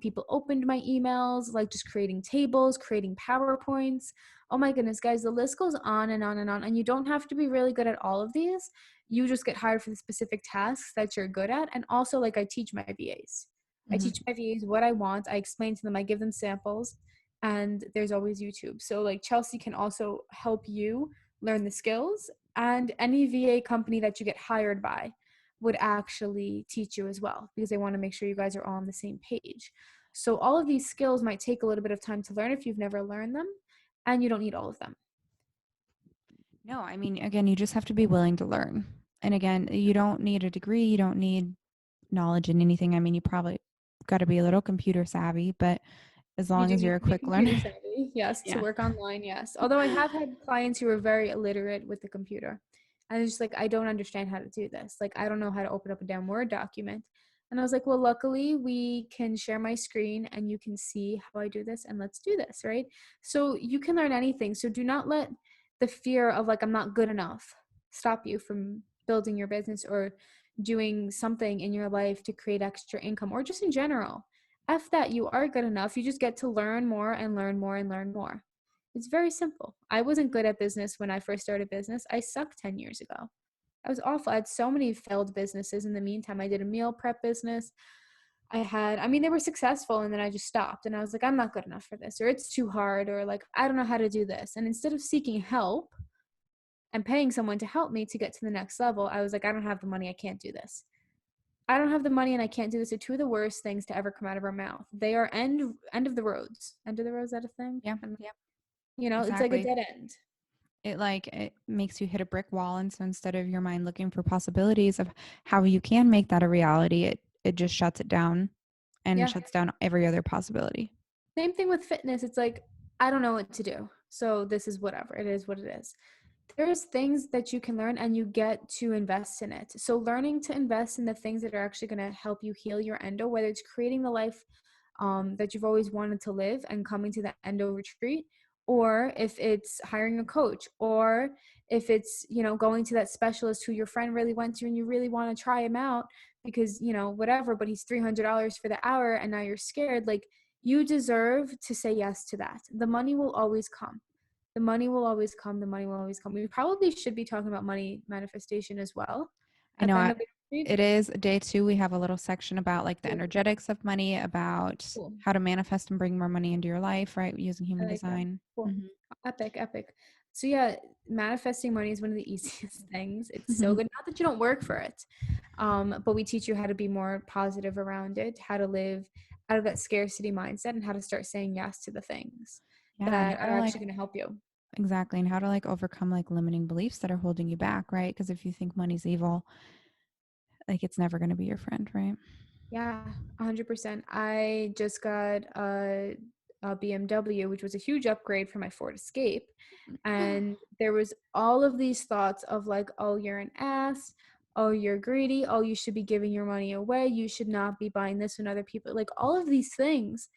people opened my emails, like just creating tables, creating PowerPoints. Oh my goodness, guys, the list goes on and on and on. And you don't have to be really good at all of these. You just get hired for the specific tasks that you're good at. And also, like, I teach my VAs. I Mm-hmm. teach my VAs what I want. I explain to them, I give them samples, and there's always YouTube. So like Chelsea can also help you learn the skills, and any VA company that you get hired by would actually teach you as well, because they want to make sure you guys are all on the same page. So all of these skills might take a little bit of time to learn if you've never learned them, and you don't need all of them. No, I mean, again, you just have to be willing to learn. And again, you don't need a degree. You don't need knowledge in anything. I mean, you probably got to be a little computer savvy, but as You long do as need you're a to be quick computer learner. savvy, yes, to Yeah. work online, yes. Although I have had clients who are very illiterate with the computer. And it's just like, I don't understand how to do this. Like, I don't know how to open up a damn Word document. And I was like, well, luckily we can share my screen and you can see how I do this, and let's do this, right? So you can learn anything. So do not let the fear of like, I'm not good enough stop you from building your business or doing something in your life to create extra income, or just in general. F that, you are good enough. You just get to learn more and learn more and learn more. It's very simple. I wasn't good at business when I first started business. I sucked 10 years ago. I was awful. I had so many failed businesses in the meantime. I did a meal prep business. I mean, they were successful, and then I just stopped, and I was like, I'm not good enough for this, or it's too hard, or like, I don't know how to do this. And instead of seeking help and paying someone to help me to get to the next level, I was like, I don't have the money. I can't do this. I don't have the money and I can't do this are two of the worst things to ever come out of our mouth. They are end of the roads. End of the roads, is that a thing? Yeah. Yeah. It's like a Exactly. dead end. It makes you hit a brick wall. And so instead of your mind looking for possibilities of how you can make that a reality, it just shuts it down and Yeah. shuts down every other possibility. Same thing with fitness. It's like, I don't know what to do. So this is whatever. It is what it is. There's things that you can learn and you get to invest in it. So learning to invest in the things that are actually going to help you heal your endo, whether it's creating the life that you've always wanted to live and coming to the endo retreat, or if it's hiring a coach, or if it's, going to that specialist who your friend really went to and you really want to try him out because, whatever, but he's $300 for the hour and now you're scared. Like, you deserve to say yes to that. The money will always come. The money will always come. The money will always come. We probably should be talking about money manifestation as well I at know the end of the retreat. it is day 2. We have a little section about like the Cool. energetics of money, about Cool. how to manifest and bring more money into your life, right? Using I human like that. design. Cool. Mhm. Epic, epic. So yeah, manifesting money is one of the easiest things. It's so good. Not that you don't work for it, but we teach you how to be more positive around it, how to live out of that scarcity mindset, and how to start saying yes to the things Yeah, and that how are to like actually going to help you. exactly, and how to like overcome like limiting beliefs that are holding you back, right? Because if you think money's evil, like it's never going to be your friend, right? Yeah, 100%. I just got a BMW, which was a huge upgrade for my Ford Escape. And there was all of these thoughts of like, oh, you're an ass. Oh, you're greedy. Oh, you should be giving your money away. You should not be buying this when other people, like all of these things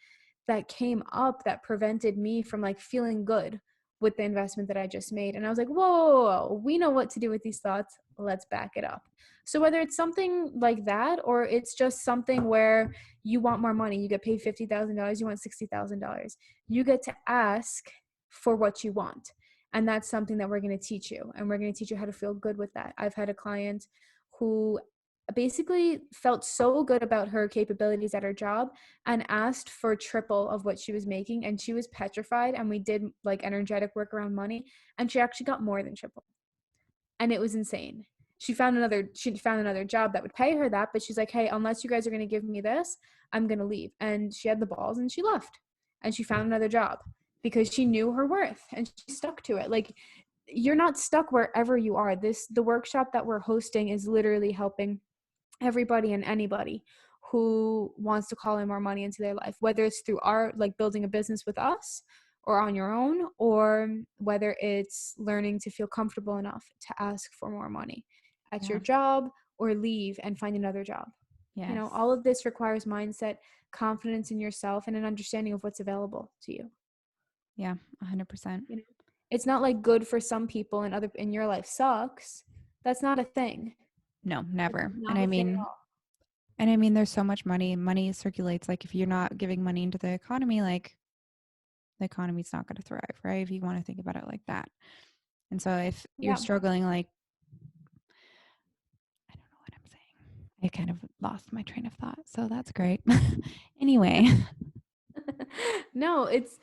that came up that prevented me from like feeling good with the investment that I just made. And I was like, whoa, we know what to do with these thoughts. Let's back it up. So whether it's something like that, or it's just something where you want more money, you get paid $50,000, you want $60,000, you get to ask for what you want. And that's something that we're going to teach you. And we're going to teach you how to feel good with that. I've had a client who basically felt so good about her capabilities at her job and asked for triple of what she was making, and she was petrified, and we did like energetic work around money, and she actually got more than triple, and it was insane. She found another job that would pay her that, but she's like, hey, unless you guys are going to give me this, I'm going to leave. And she had the balls and she left, and she found another job because she knew her worth and she stuck to it. Like, you're not stuck wherever you are. The workshop that we're hosting is literally helping everybody and anybody who wants to call in more money into their life, whether it's through our like building a business with us or on your own, or whether it's learning to feel comfortable enough to ask for more money at your Yeah. job or leave and find another job. You know, Yes. all of this requires mindset, confidence in yourself, and an understanding of what's available to you. Yeah. 100%. You know, it's not like good for some people and other in your life sucks. That's not a thing. No, It's never. not a thing at all. And I mean, there's so much money. Money circulates. Like if you're not giving money into the economy, like the economy's not going to thrive, right? If you want to think about it like that. And so if you're Yeah. struggling, like, I don't know what I'm saying. I kind of lost my train of thought. So that's great. Anyway. No, it's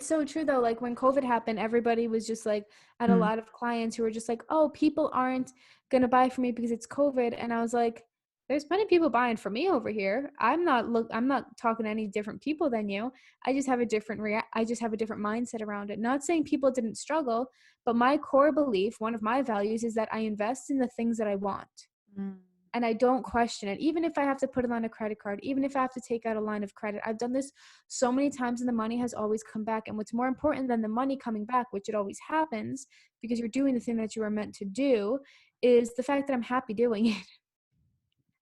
so true though. Like when COVID happened, everybody was just like, I had a Mm, lot of clients who were just like, oh, people aren't gonna buy from me because it's COVID. And I was like, there's plenty of people buying from me over here. I'm not talking to any different people than you. I just have a different I just have a different mindset around it. Not saying people didn't struggle, but my core belief, one of my values, is that I invest in the things that I want. mm, And I don't question it. Even if I have to put it on a credit card, even if I have to take out a line of credit, I've done this so many times and the money has always come back. And what's more important than the money coming back, which it always happens because you're doing the thing that you were meant to do, is the fact that I'm happy doing it.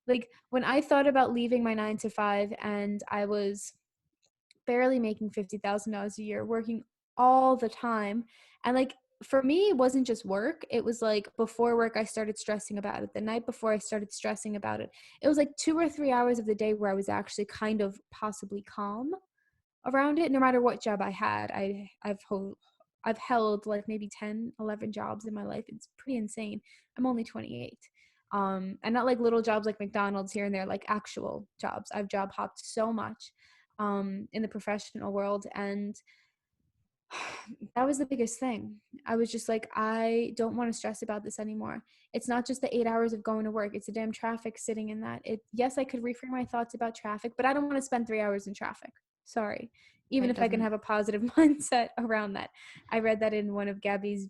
Like when I thought about leaving my 9 to 5 and I was barely making $50,000 a year, working all the time. And like for me, it wasn't just work. It was like before work, I started stressing about it. The night before, I started stressing about it. It was like 2 or 3 hours of the day where I was actually kind of possibly calm around it. No matter what job I had, I've held like maybe 10, 11 jobs in my life. It's pretty insane. I'm only 28. And not like little jobs like McDonald's here and there, like actual jobs. I've job hopped so much in the professional world, and that was the biggest thing. I was just like, I don't want to stress about this anymore. It's not just the 8 hours of going to work. It's the damn traffic sitting in that. Yes, I could reframe my thoughts about traffic, but I don't want to spend 3 hours in traffic. Sorry. Even it if I can doesn't. have a positive mindset around that. I read that in one of Gabby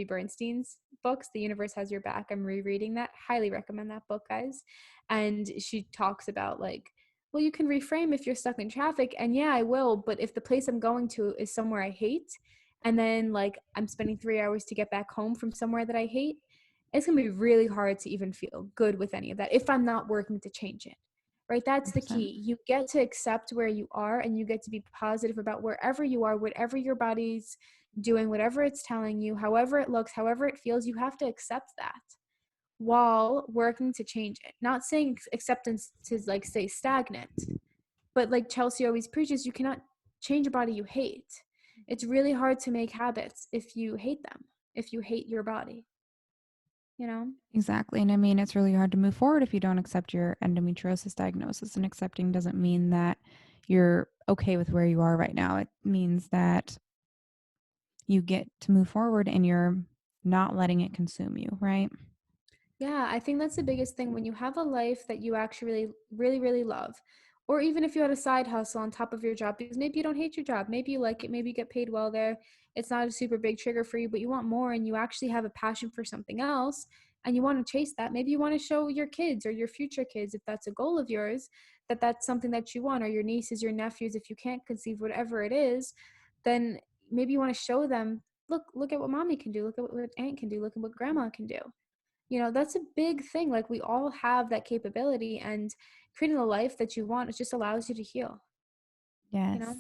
Bernstein's books, The Universe Has Your Back. I'm rereading that. Highly recommend that book, guys. And she talks about like, well, you can reframe if you're stuck in traffic. And yeah, I will. But if the place I'm going to is somewhere I hate, and then like I'm spending 3 hours to get back home from somewhere that I hate, it's going to be really hard to even feel good with any of that if I'm not working to change it. Right? That's the 100%. key. You get to accept where you are and you get to be positive about wherever you are, whatever your body's doing, whatever it's telling you, however it looks, however it feels, you have to accept that while working to change it. Not saying acceptance to like stay stagnant, but like Chelsea always preaches, you cannot change a body you hate. It's really hard to make habits if you hate them, if you hate your body, you know? Exactly. And I mean, it's really hard to move forward if you don't accept your endometriosis diagnosis. And accepting doesn't mean that you're okay with where you are right now. It means that you get to move forward and you're not letting it consume you, right? Yeah, I think that's the biggest thing when you have a life that you actually really, really love. Or even if you had a side hustle on top of your job, because maybe you don't hate your job, maybe you like it, maybe you get paid well there. It's not a super big trigger for you, but you want more and you actually have a passion for something else and you want to chase that. Maybe you want to show your kids or your future kids, if that's a goal of yours, that that's something that you want, or your nieces, your nephews, if you can't conceive, whatever it is, then maybe you want to show them, look at what mommy can do, look at what aunt can do, look at what grandma can do. You know, that's a big thing. Like we all have that capability, and creating the life that you want, it just allows you to heal, you know, Yes.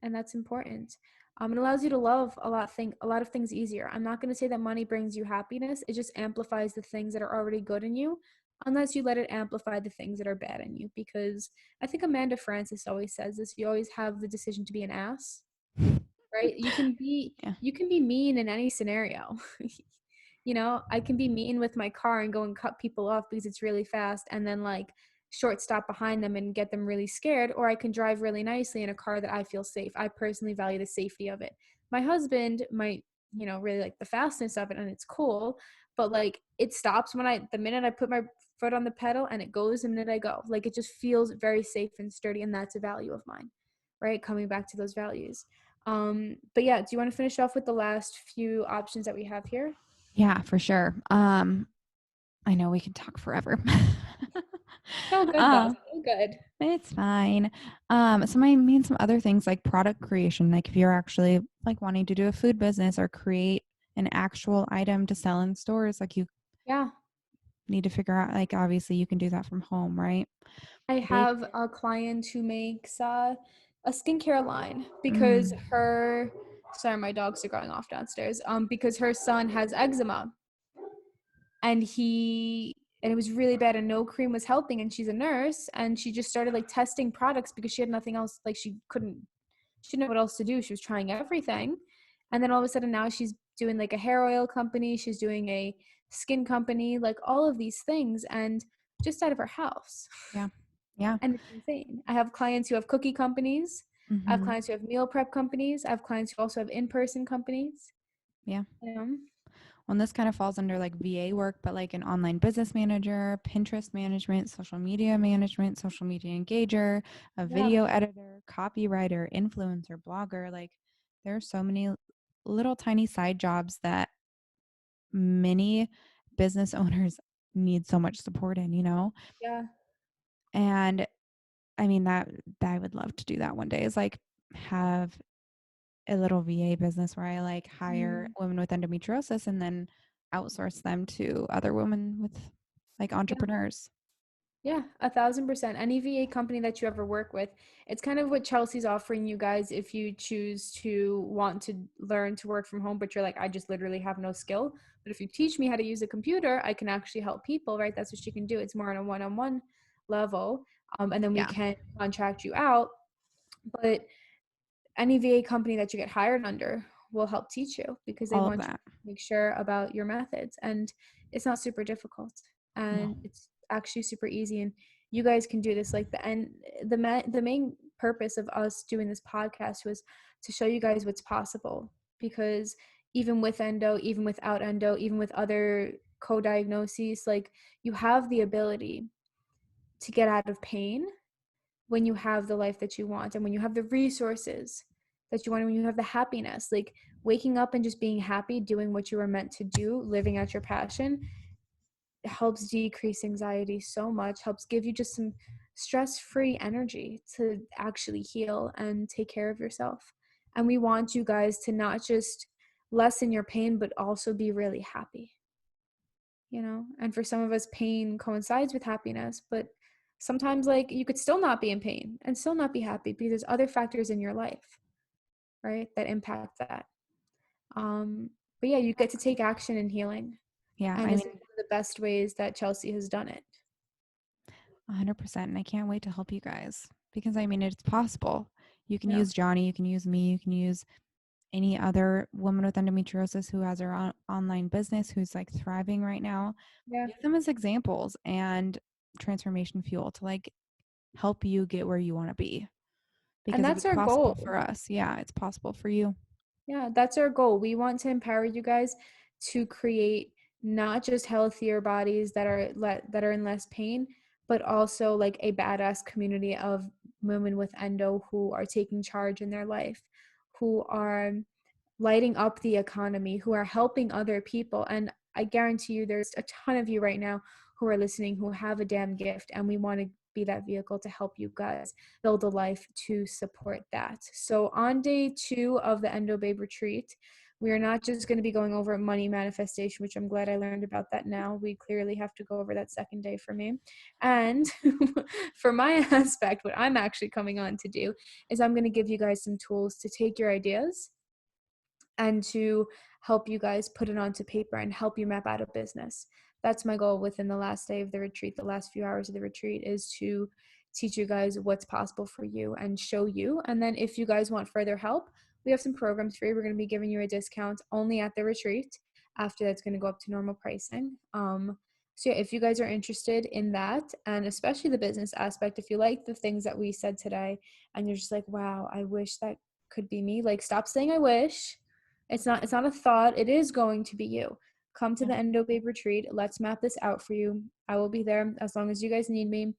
and that's important. It allows you to love a lot of things easier. I'm not going to say that money brings you happiness. It just amplifies the things that are already good in you, unless you let it amplify the things that are bad in you. Because I think Amanda Francis always says this: you always have the decision to be an ass, right? Yeah. You can be mean in any scenario. I can be mean with my car and go and cut people off because it's really fast, and then like short stop behind them and get them really scared, or I can drive really nicely in a car that I feel safe. I personally value the safety of it. My husband might, really like the fastness of it, and it's cool, but like it stops the minute I put my foot on the pedal, and it goes the minute I go. Like it just feels very safe and sturdy, and that's a value of mine, right? Coming back to those values. But yeah, do you want to finish off with the last few options that we have here? Yeah, for sure. I know we could talk forever. So good though, uh, so good. it's fine. So I mean some other things like product creation, like if you're actually like wanting to do a food business or create an actual item to sell in stores, like you Yeah. need to figure out, like obviously you can do that from home, right? I Bake. have a client who makes a skincare line because Mm, her sorry, my dogs are going off downstairs. Because her son has eczema, and it was really bad, and no cream was helping, and she's a nurse, and she just started like testing products because she had nothing else, like she didn't know what else to do. She was trying everything. And then all of a sudden now she's doing like a hair oil company, she's doing a skin company, like all of these things, and just out of her house. yeah. Yeah. And it's insane. I have clients who have cookie companies. I have Mm-hmm. clients who have meal prep companies. I have clients who also have in-person companies. Yeah. You Well, and this kind of falls under like VA work, but like an online business manager, Pinterest management, social media engager, a Yeah, video editor, copywriter, influencer, blogger. Like there are so many little tiny side jobs that many business owners need so much support in, you know? yeah, And I mean that I would love to do that one day is like have a little VA business where I like hire mm, women with endometriosis and then outsource them to other women with like yeah. entrepreneurs. Yeah, 1,000%. Any VA company that you ever work with, it's kind of what Chelsea's offering you guys if you choose to want to learn to work from home, but you're like, I just literally have no skill. But if you teach me how to use a computer, I can actually help people, right? That's what she can do. It's more on a one-on-one level. And then we Yeah, can contract you out. But any VA company that you get hired under will help teach you because they all of want you that. to make sure about your methods. And it's not super difficult, No. and it's actually super easy. And you guys can do this. Like the main purpose of us doing this podcast was to show you guys what's possible, because even with endo, even without endo, even with other co-diagnoses, like you have the ability to get out of pain when you have the life that you want, and when you have the resources that you want, and when you have the happiness. Like waking up and just being happy doing what you were meant to do, living out your passion, helps decrease anxiety so much, helps give you just some stress-free energy to actually heal and take care of yourself. And we want you guys to not just lessen your pain but also be really happy. And for some of us, pain coincides with happiness, but sometimes like you could still not be in pain and still not be happy because there's other factors in your life, right, that impact that. But yeah, you get to take action in healing, Yeah, and I this mean is one of the best ways that Chelsea has done it. 100%. And I can't wait to help you guys because I mean it's possible. You can Yeah, use Johnny, you can use me, you can use any other woman with endometriosis who has her online business who's like thriving right now. yeah. Use them as examples and transformation fuel to like help you get where you want to be. And Because if that's it's our possible goal. for us, yeah, it's possible for you. Yeah, that's our goal. We want to empower you guys to create not just healthier bodies that are in less pain, but also like a badass community of women with endo who are taking charge in their life, who are lighting up the economy, who are helping other people. And I guarantee you there's a ton of you right now who are listening who have a damn gift, and we want to be that vehicle to help you guys build a life to support that. So on day 2 of the Endo Babe retreat, we are not just going to be going over money manifestation, which I'm glad I learned about that now. We clearly have to go over that second day for me. And for my aspect, what I'm actually coming on to do is I'm going to give you guys some tools to take your ideas and to help you guys put it onto paper and help you map out a business. That's my goal within the last day of the retreat, the last few hours of the retreat, is to teach you guys what's possible for you and show you. And then if you guys want further help, we have some programs for you. We're going to be giving you a discount only at the retreat. After that's going to go up to normal pricing. So yeah, if you guys are interested in that, and especially the business aspect, if you like the things that we said today and you're just like, wow, I wish that could be me, like, stop saying I wish. It's not a thought. It is going to be you. Come to Yeah. the Endo Babe retreat. Let's map this out for you. I will be there as long as you guys need me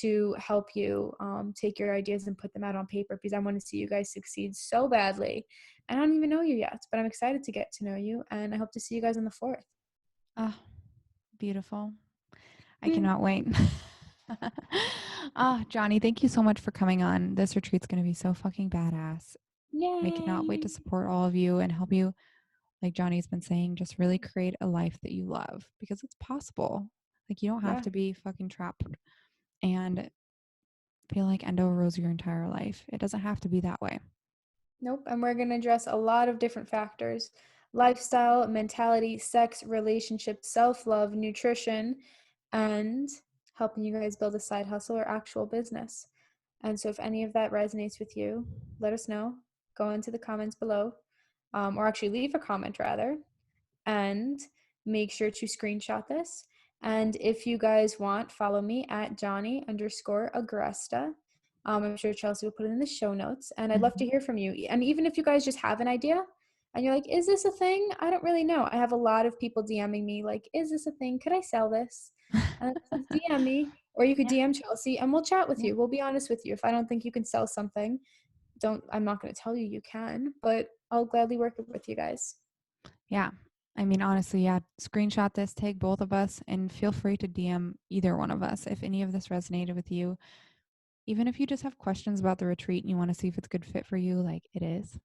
to help you take your ideas and put them out on paper, because I want to see you guys succeed so badly. And I don't even know you yet, but I'm excited to get to know you, and I hope to see you guys on the 4th. Oh, beautiful. I cannot wait. Oh, Jonnie, thank you so much for coming on. This retreat's going to be so fucking badass. I cannot wait to Yay! support all of you and help you, like Johnny's been saying, just really create a life that you love, because it's possible. Like, you don't have Yeah. to be fucking trapped and feel like endo rules your entire life. It doesn't have to be that way. Nope. And we're going to address a lot of different factors: lifestyle, mentality, sex, relationships, self love, nutrition, and helping you guys build a side hustle or actual business. And so, if any of that resonates with you, let us know. Go into the comments below, or actually leave a comment rather, and make sure to screenshot this. And if you guys want, follow me at Jonnie_Agresta. I'm sure Chelsea will put it in the show notes. And I'd love to hear from you. And even if you guys just have an idea and you're like, is this a thing? I don't really know. I have a lot of people DMing me like, is this a thing? Could I sell this? And just DM me, or you could Yeah. DM Chelsea and we'll chat with Yeah. you. We'll be honest with you. If I don't think you can sell something, I'm not going to tell you you can, but I'll gladly work with you guys. Yeah. I mean, honestly, yeah, screenshot this, tag both of us, and feel free to DM either one of us if any of this resonated with you. Even if you just have questions about the retreat and you want to see if it's a good fit for you, like it is,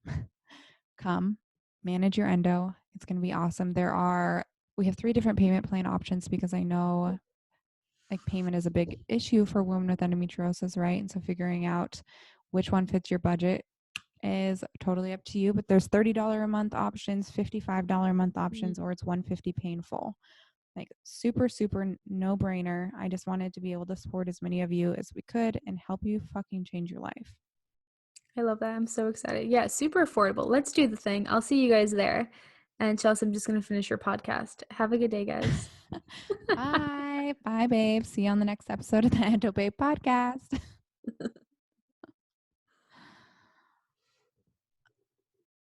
come manage your endo. It's going to be awesome. We have 3 different payment plan options, because I know like payment is a big issue for women with endometriosis, right? And so figuring out which one fits your budget is totally up to you. But there's $30 a month options, $55 a month options, or it's $150 painful. Like super, super no brainer. I just wanted to be able to support as many of you as we could and help you fucking change your life. I love that. I'm so excited. Yeah, super affordable. Let's do the thing. I'll see you guys there. And Chelsea, I'm just going to finish your podcast. Have a good day, guys. Bye. Bye, babe. See you on the next episode of the Endo Babe podcast.